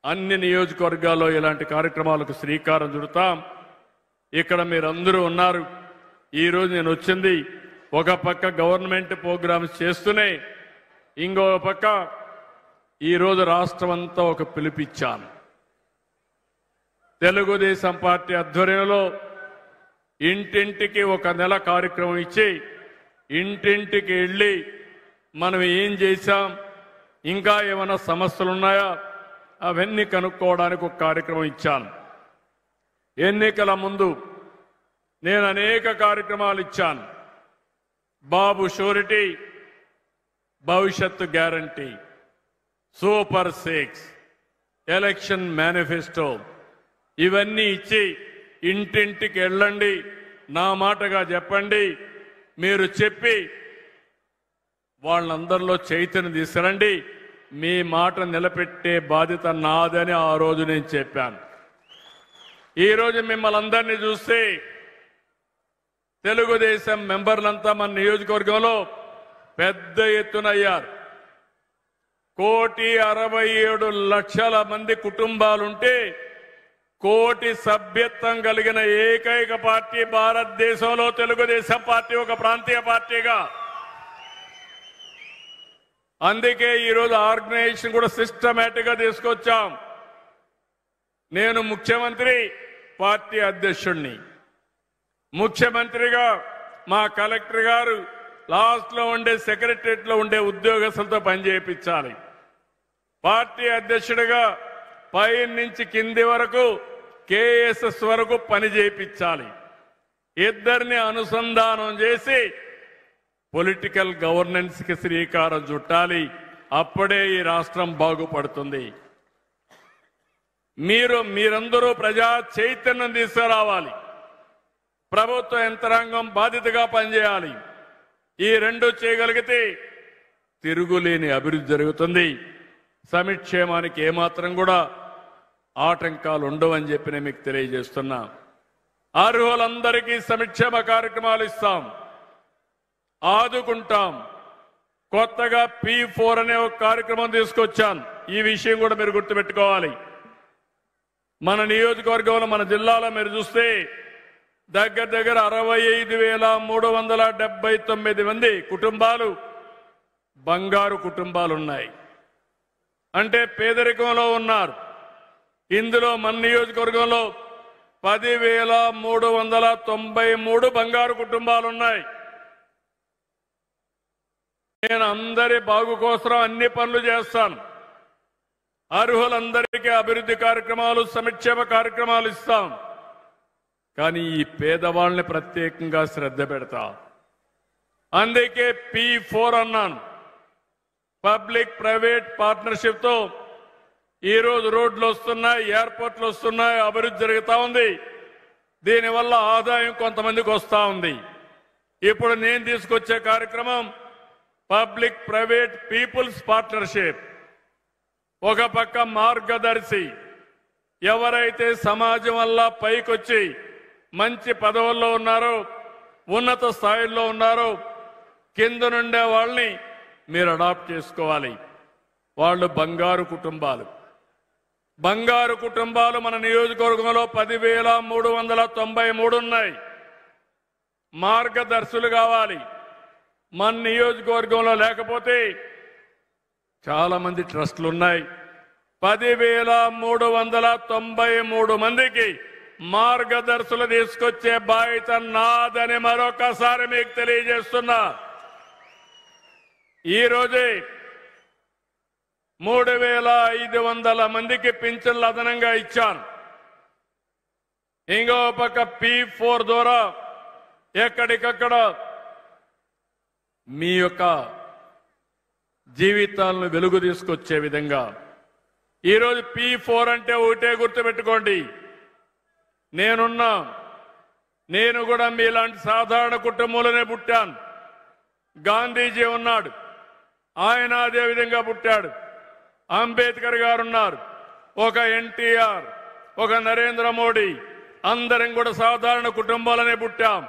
అన్ని నియోజకవర్గాల్లో ఇలాంటి కార్యక్రమాలకు శ్రీకారం చుడతాం. ఇక్కడ మీరందరూ ఉన్నారు. ఈరోజు నేను వచ్చింది ఒక పక్క గవర్నమెంట్ ప్రోగ్రామ్స్ చేస్తూనే ఇంకో పక్క ఈరోజు రాష్ట్రం అంతా ఒక పిలుపిచ్చాను. తెలుగుదేశం పార్టీ ఆధ్వర్యంలో ఇంటింటికి ఒక నెల కార్యక్రమం ఇచ్చి ఇంటింటికి వెళ్ళి మనం ఏం చేశాం, ఇంకా ఏమైనా సమస్యలు ఉన్నాయా అవన్నీ కనుక్కోవడానికి ఒక కార్యక్రమం ఇచ్చాను. ఎన్నికల ముందు నేను అనేక కార్యక్రమాలు ఇచ్చాను. బాబు షూరిటీ, భవిష్యత్తు గ్యారంటీ, సూపర్ 6, ఎలక్షన్ మేనిఫెస్టో ఇవన్నీ ఇచ్చి ఇంటింటికి వెళ్ళండి, నా మాటగా చెప్పండి, మీరు చెప్పి వాళ్ళందరిలో చైతన్యం తీసుకురండి, మీ మాట నిలబెట్టే బాధ్యత నాదని ఆ రోజు నేను చెప్పాను. ఈరోజు మిమ్మల్ని అందరినీ చూస్తే తెలుగుదేశం మెంబర్లంతా మన నియోజకవర్గంలో పెద్ద ఎత్తున అయ్యారు. 1,67,00,000 మంది కుటుంబాలుంటే 1,00,00,000 సభ్యత్వం కలిగిన ఏకైక పార్టీ భారతదేశంలో తెలుగుదేశం పార్టీ ఒక ప్రాంతీయ పార్టీగా. అందుకే ఈరోజు ఆర్గనైజేషన్ కూడా సిస్టమేటిక్ గా తీసుకొచ్చాం. నేను ముఖ్యమంత్రి, పార్టీ అధ్యక్షుడిని, ముఖ్యమంత్రిగా మా కలెక్టర్ గారు లాస్ట్ లో ఉండే సెక్రటరియట్ లో ఉండే ఉద్యోగస్తులతో పనిచేయించాలి. పార్టీ అధ్యక్షుడిగా పై నుంచి కింది వరకు కేఎస్ఎస్ వరకు పని చేయించాలి. ఇద్దరిని అనుసంధానం చేసి పొలిటికల్ గవర్నెన్స్ కి శ్రీకారం చుట్టాలి. అప్పుడే ఈ రాష్ట్రం బాగుపడుతుంది. మీరందరూ ప్రజా చైతన్యం తీసుకురావాలి. ప్రభుత్వ యంత్రాంగం బాధ్యతగా పనిచేయాలి. ఈ రెండు చేయగలిగితే తిరుగులేని అభివృద్ధి జరుగుతుంది. సంక్షేమానికి ఏమాత్రం కూడా ఆటంకాలు ఉండవని చెప్పి నేను మీకు తెలియజేస్తున్నా. అర్హులందరికీ సంక్షేమ కార్యక్రమాలు ఇస్తాం, ఆదుకుంటాం. కొత్తగా P4 అనే ఒక కార్యక్రమం తీసుకొచ్చాను. ఈ విషయం కూడా మీరు గుర్తుపెట్టుకోవాలి. మన నియోజకవర్గంలో మన జిల్లాలో మీరు చూస్తే దగ్గర దగ్గర 65,379 మంది కుటుంబాలు బంగారు కుటుంబాలు ఉన్నాయి. అంటే పేదరికంలో ఉన్నారు. ఇందులో మన నియోజకవర్గంలో 10,393 బంగారు కుటుంబాలు ఉన్నాయి. నేను అందరి బాగు కోసం అన్ని పనులు చేస్తాను. అర్హులందరికీ అభివృద్ధి కార్యక్రమాలు, సంక్షేమ కార్యక్రమాలు ఇస్తాం. కానీ ఈ పేదవాళ్ళని ప్రత్యేకంగా శ్రద్ధ పెడతా. అందుకే P4 అన్నాను. పబ్లిక్ ప్రైవేట్ పార్ట్నర్షిప్ తో ఈ రోజు రోడ్లు వస్తున్నాయి, ఎయిర్పోర్ట్లు వస్తున్నాయి, అభివృద్ధి జరుగుతా ఉంది. దీనివల్ల ఆదాయం కొంతమందికి వస్తా ఉంది. ఇప్పుడు నేను తీసుకొచ్చే కార్యక్రమం పబ్లిక్ ప్రైవేట్ పీపుల్స్ పార్ట్నర్షిప్. ఒక పక్క మార్గదర్శి, ఎవరైతే సమాజం వల్ల పైకొచ్చి మంచి పదవుల్లో ఉన్నారో, ఉన్నత స్థాయిల్లో ఉన్నారో, కింద నుండే వాళ్ళని మీరు అడాప్ట్ చేసుకోవాలి. వాళ్ళు బంగారు కుటుంబాలు. బంగారు కుటుంబాలు మన నియోజకవర్గంలో 10,393 ఉన్నాయి. మార్గదర్శులు కావాలి. మన నియోజకవర్గంలో లేకపోతే చాలా మంది ట్రస్టులు ఉన్నాయి. 10,393 మందికి మార్గదర్శులు తీసుకొచ్చే బాధ్యత నాదని మరొకసారి మీకు తెలియజేస్తున్నా. ఈ రోజే 3,500 మందికి పింఛన్లు అదనంగా ఇచ్చాను. ఇంకో పక్క P4 ద్వారా ఎక్కడికక్కడ మీ యొక్క జీవితాలను వెలుగు తీసుకొచ్చే విధంగా ఈరోజు P4 అంటే ఒకటే గుర్తుపెట్టుకోండి. నేను కూడా మీలాంటి సాధారణ కుటుంబంలోనే పుట్టాను. గాంధీజీ ఉన్నాడు, ఆయన అదే విధంగా పుట్టాడు. అంబేద్కర్ గారు ఉన్నారు, ఒక ఎన్టీఆర్, ఒక నరేంద్ర మోడీ, అందరం కూడా సాధారణ కుటుంబాలనే పుట్టాం.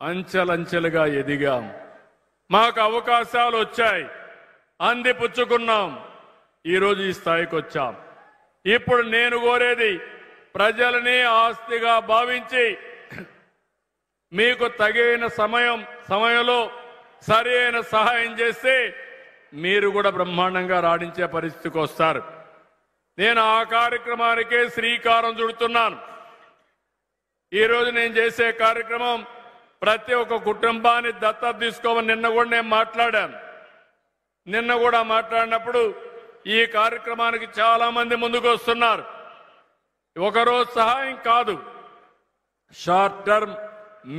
అంచెలంచెలుగా ఎదిగాం. మాకు అవకాశాలు వచ్చాయి, అందిపుచ్చుకున్నాం. ఈరోజు ఈ స్థాయికి వచ్చాం. ఇప్పుడు నేను కోరేది ప్రజలని ఆస్తిగా భావించి మీకు తగిన సమయంలో సరైన సహాయం చేస్తే మీరు కూడా బ్రహ్మాండంగా రాణించే పరిస్థితికి వస్తారు. నేను ఆ కార్యక్రమానికే శ్రీకారం చుడుతున్నాను. ఈరోజు నేను చేసే కార్యక్రమం ప్రతి ఒక్క కుటుంబాన్ని దత్తత తీసుకోమని నిన్న కూడా నేను మాట్లాడాను. నిన్న కూడా మాట్లాడినప్పుడు ఈ కార్యక్రమానికి చాలా మంది ముందుకు వస్తున్నారు. ఒకరోజు సహాయం కాదు, short term,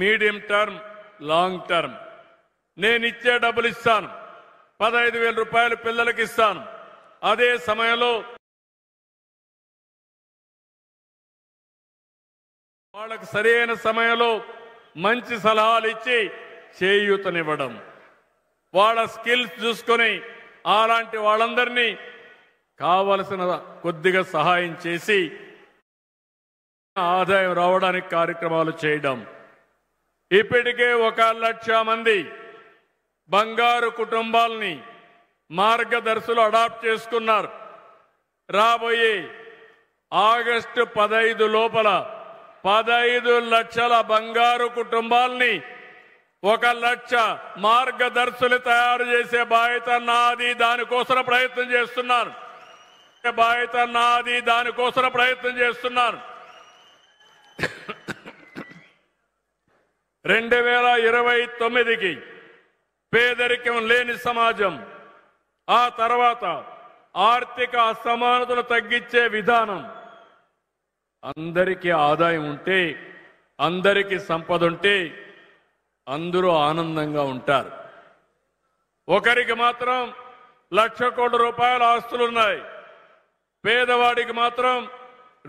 medium term, long term. నేను ఇచ్చే డబ్బులు ఇస్తాను. 15,000 రూపాయలు పిల్లలకి ఇస్తాను. అదే సమయంలో వాళ్ళకి సరైన సమయంలో మంచి సలహాలు ఇచ్చి చేయూతనివ్వడం, వాళ్ళ స్కిల్స్ చూసుకొని అలాంటి వాళ్ళందరినీ కావలసిన కొద్దిగా సహాయం చేసి ఆదాయం రావడానికి కార్యక్రమాలు చేయడం. ఇప్పటికే 1,00,000 మంది బంగారు కుటుంబాలని మార్గదర్శులు అడాప్ట్ చేసుకున్నారు. రాబోయే ఆగస్టు 15 లోపల 15 లక్షల బంగారు కుటుంబాలని 1,00,000 మార్గదర్శులు తయారు చేసే బాధ్యత నాది. దానికోసం ప్రయత్నం చేస్తున్నాను. 2029కి పేదరికం లేని సమాజం, ఆ తర్వాత ఆర్థిక అసమానతలు తగ్గించే విధానం, అందరికీ ఆదాయం ఉంటే, అందరికీ సంపద ఉంటే అందరూ ఆనందంగా ఉంటారు. ఒకరికి మాత్రం 1,00,000 కోట్ల రూపాయల ఆస్తులున్నాయి, పేదవాడికి మాత్రం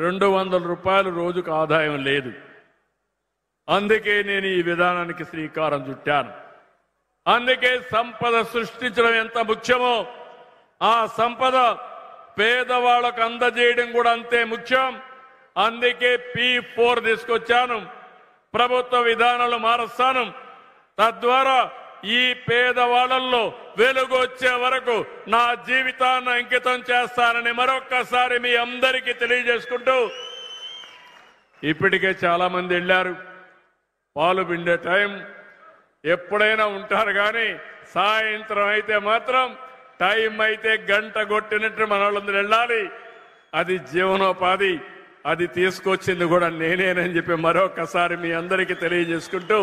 200 రూపాయలు రోజుకు ఆదాయం లేదు. అందుకే నేను ఈ విధానానికి శ్రీకారం చుట్టాను. అందుకే సంపద సృష్టించడం ఎంత ముఖ్యమో ఆ సంపద పేదవాళ్లకు అందజేయడం కూడా అంతే ముఖ్యం. అందుకే P4 తీసుకొచ్చాను. ప్రభుత్వ విధానాలు మారుస్తాను. తద్వారా ఈ పేదవాళ్లలో వెలుగు వచ్చే వరకు నా జీవితాన్ని అంకితం చేస్తానని మరొక్కసారి మీ అందరికీ తెలియజేసుకుంటూ, ఇప్పటికే చాలా మంది వెళ్ళారు. పాలు పిండే టైం ఎప్పుడైనా ఉంటారు, కానీ సాయంత్రం అయితే మాత్రం టైం అయితే గంట కొట్టినట్టు మన వాళ్ళందరూ వెళ్ళాలి. అది జీవనోపాధి, అది తీసుకొచ్చింది కూడా నేనేనని చెప్పి మరొకసారి మీ అందరికీ తెలియజేసుకుంటూ,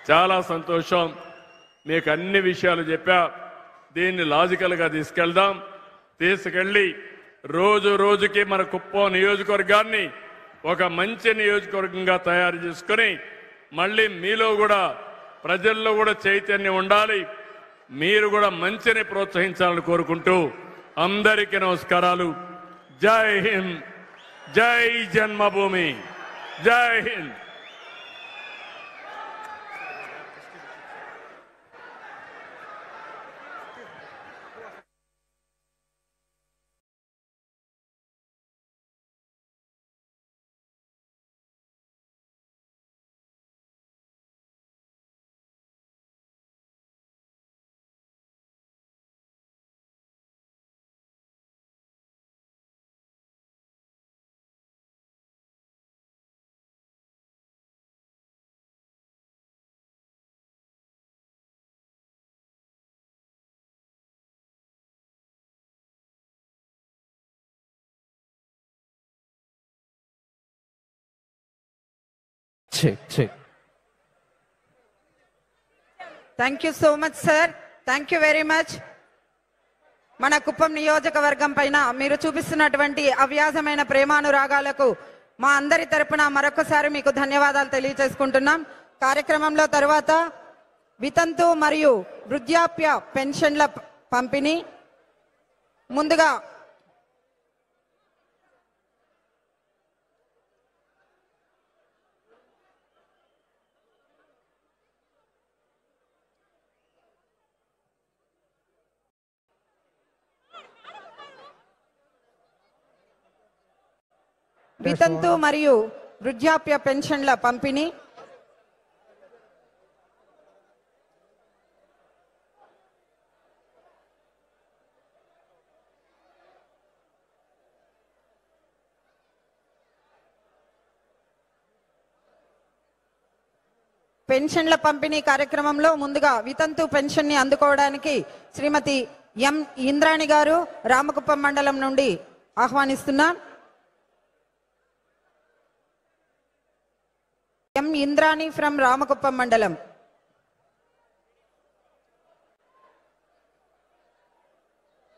చాలా సంతోషం. మీకు అన్ని విషయాలు చెప్పా. దీన్ని లాజికల్గా తీసుకెళ్ళి రోజు రోజుకి మన కుప్పం నియోజకవర్గాన్ని ఒక మంచి నియోజకవర్గంగా తయారు చేసుకుని మళ్ళీ మీలో కూడా ప్రజల్లో కూడా చైతన్యం ఉండాలి. మీరు కూడా మంచిని ప్రోత్సహించాలని కోరుకుంటూ అందరికీ నమస్కారాలు. జై హింద్, జై జన్మభూమి, జై Hind. Thank you so much sir, thank you very much. మన కుప్పం నియోజకవర్గం పైన మీరు చూపిస్తున్నటువంటి అవ్యాజమైన ప్రేమానురాగాలకు మా అందరి తరపున మరొకసారి మీకు ధన్యవాదాలు తెలియజేసుకుంటున్నాం. కార్యక్రమంలో తర్వాత వితంతు మరియు వృద్ధాప్య పెన్షన్ల పంపిణీ. ముందుగా వితంతు మరియు వృద్ధాప్య పెన్షన్ల పంపిణీ. పెన్షన్ల పంపిణీ కార్యక్రమంలో ముందుగా వితంతు పెన్షన్ ని అందుకోవడానికి శ్రీమతి ఎం ఇంద్రాణి గారు రామకుప్పం మండలం నుండి ఆహ్వానిస్తున్నాం. ఎం ఇంద్రాణి ఫ్రమ్ రామకుప్పం మండలం.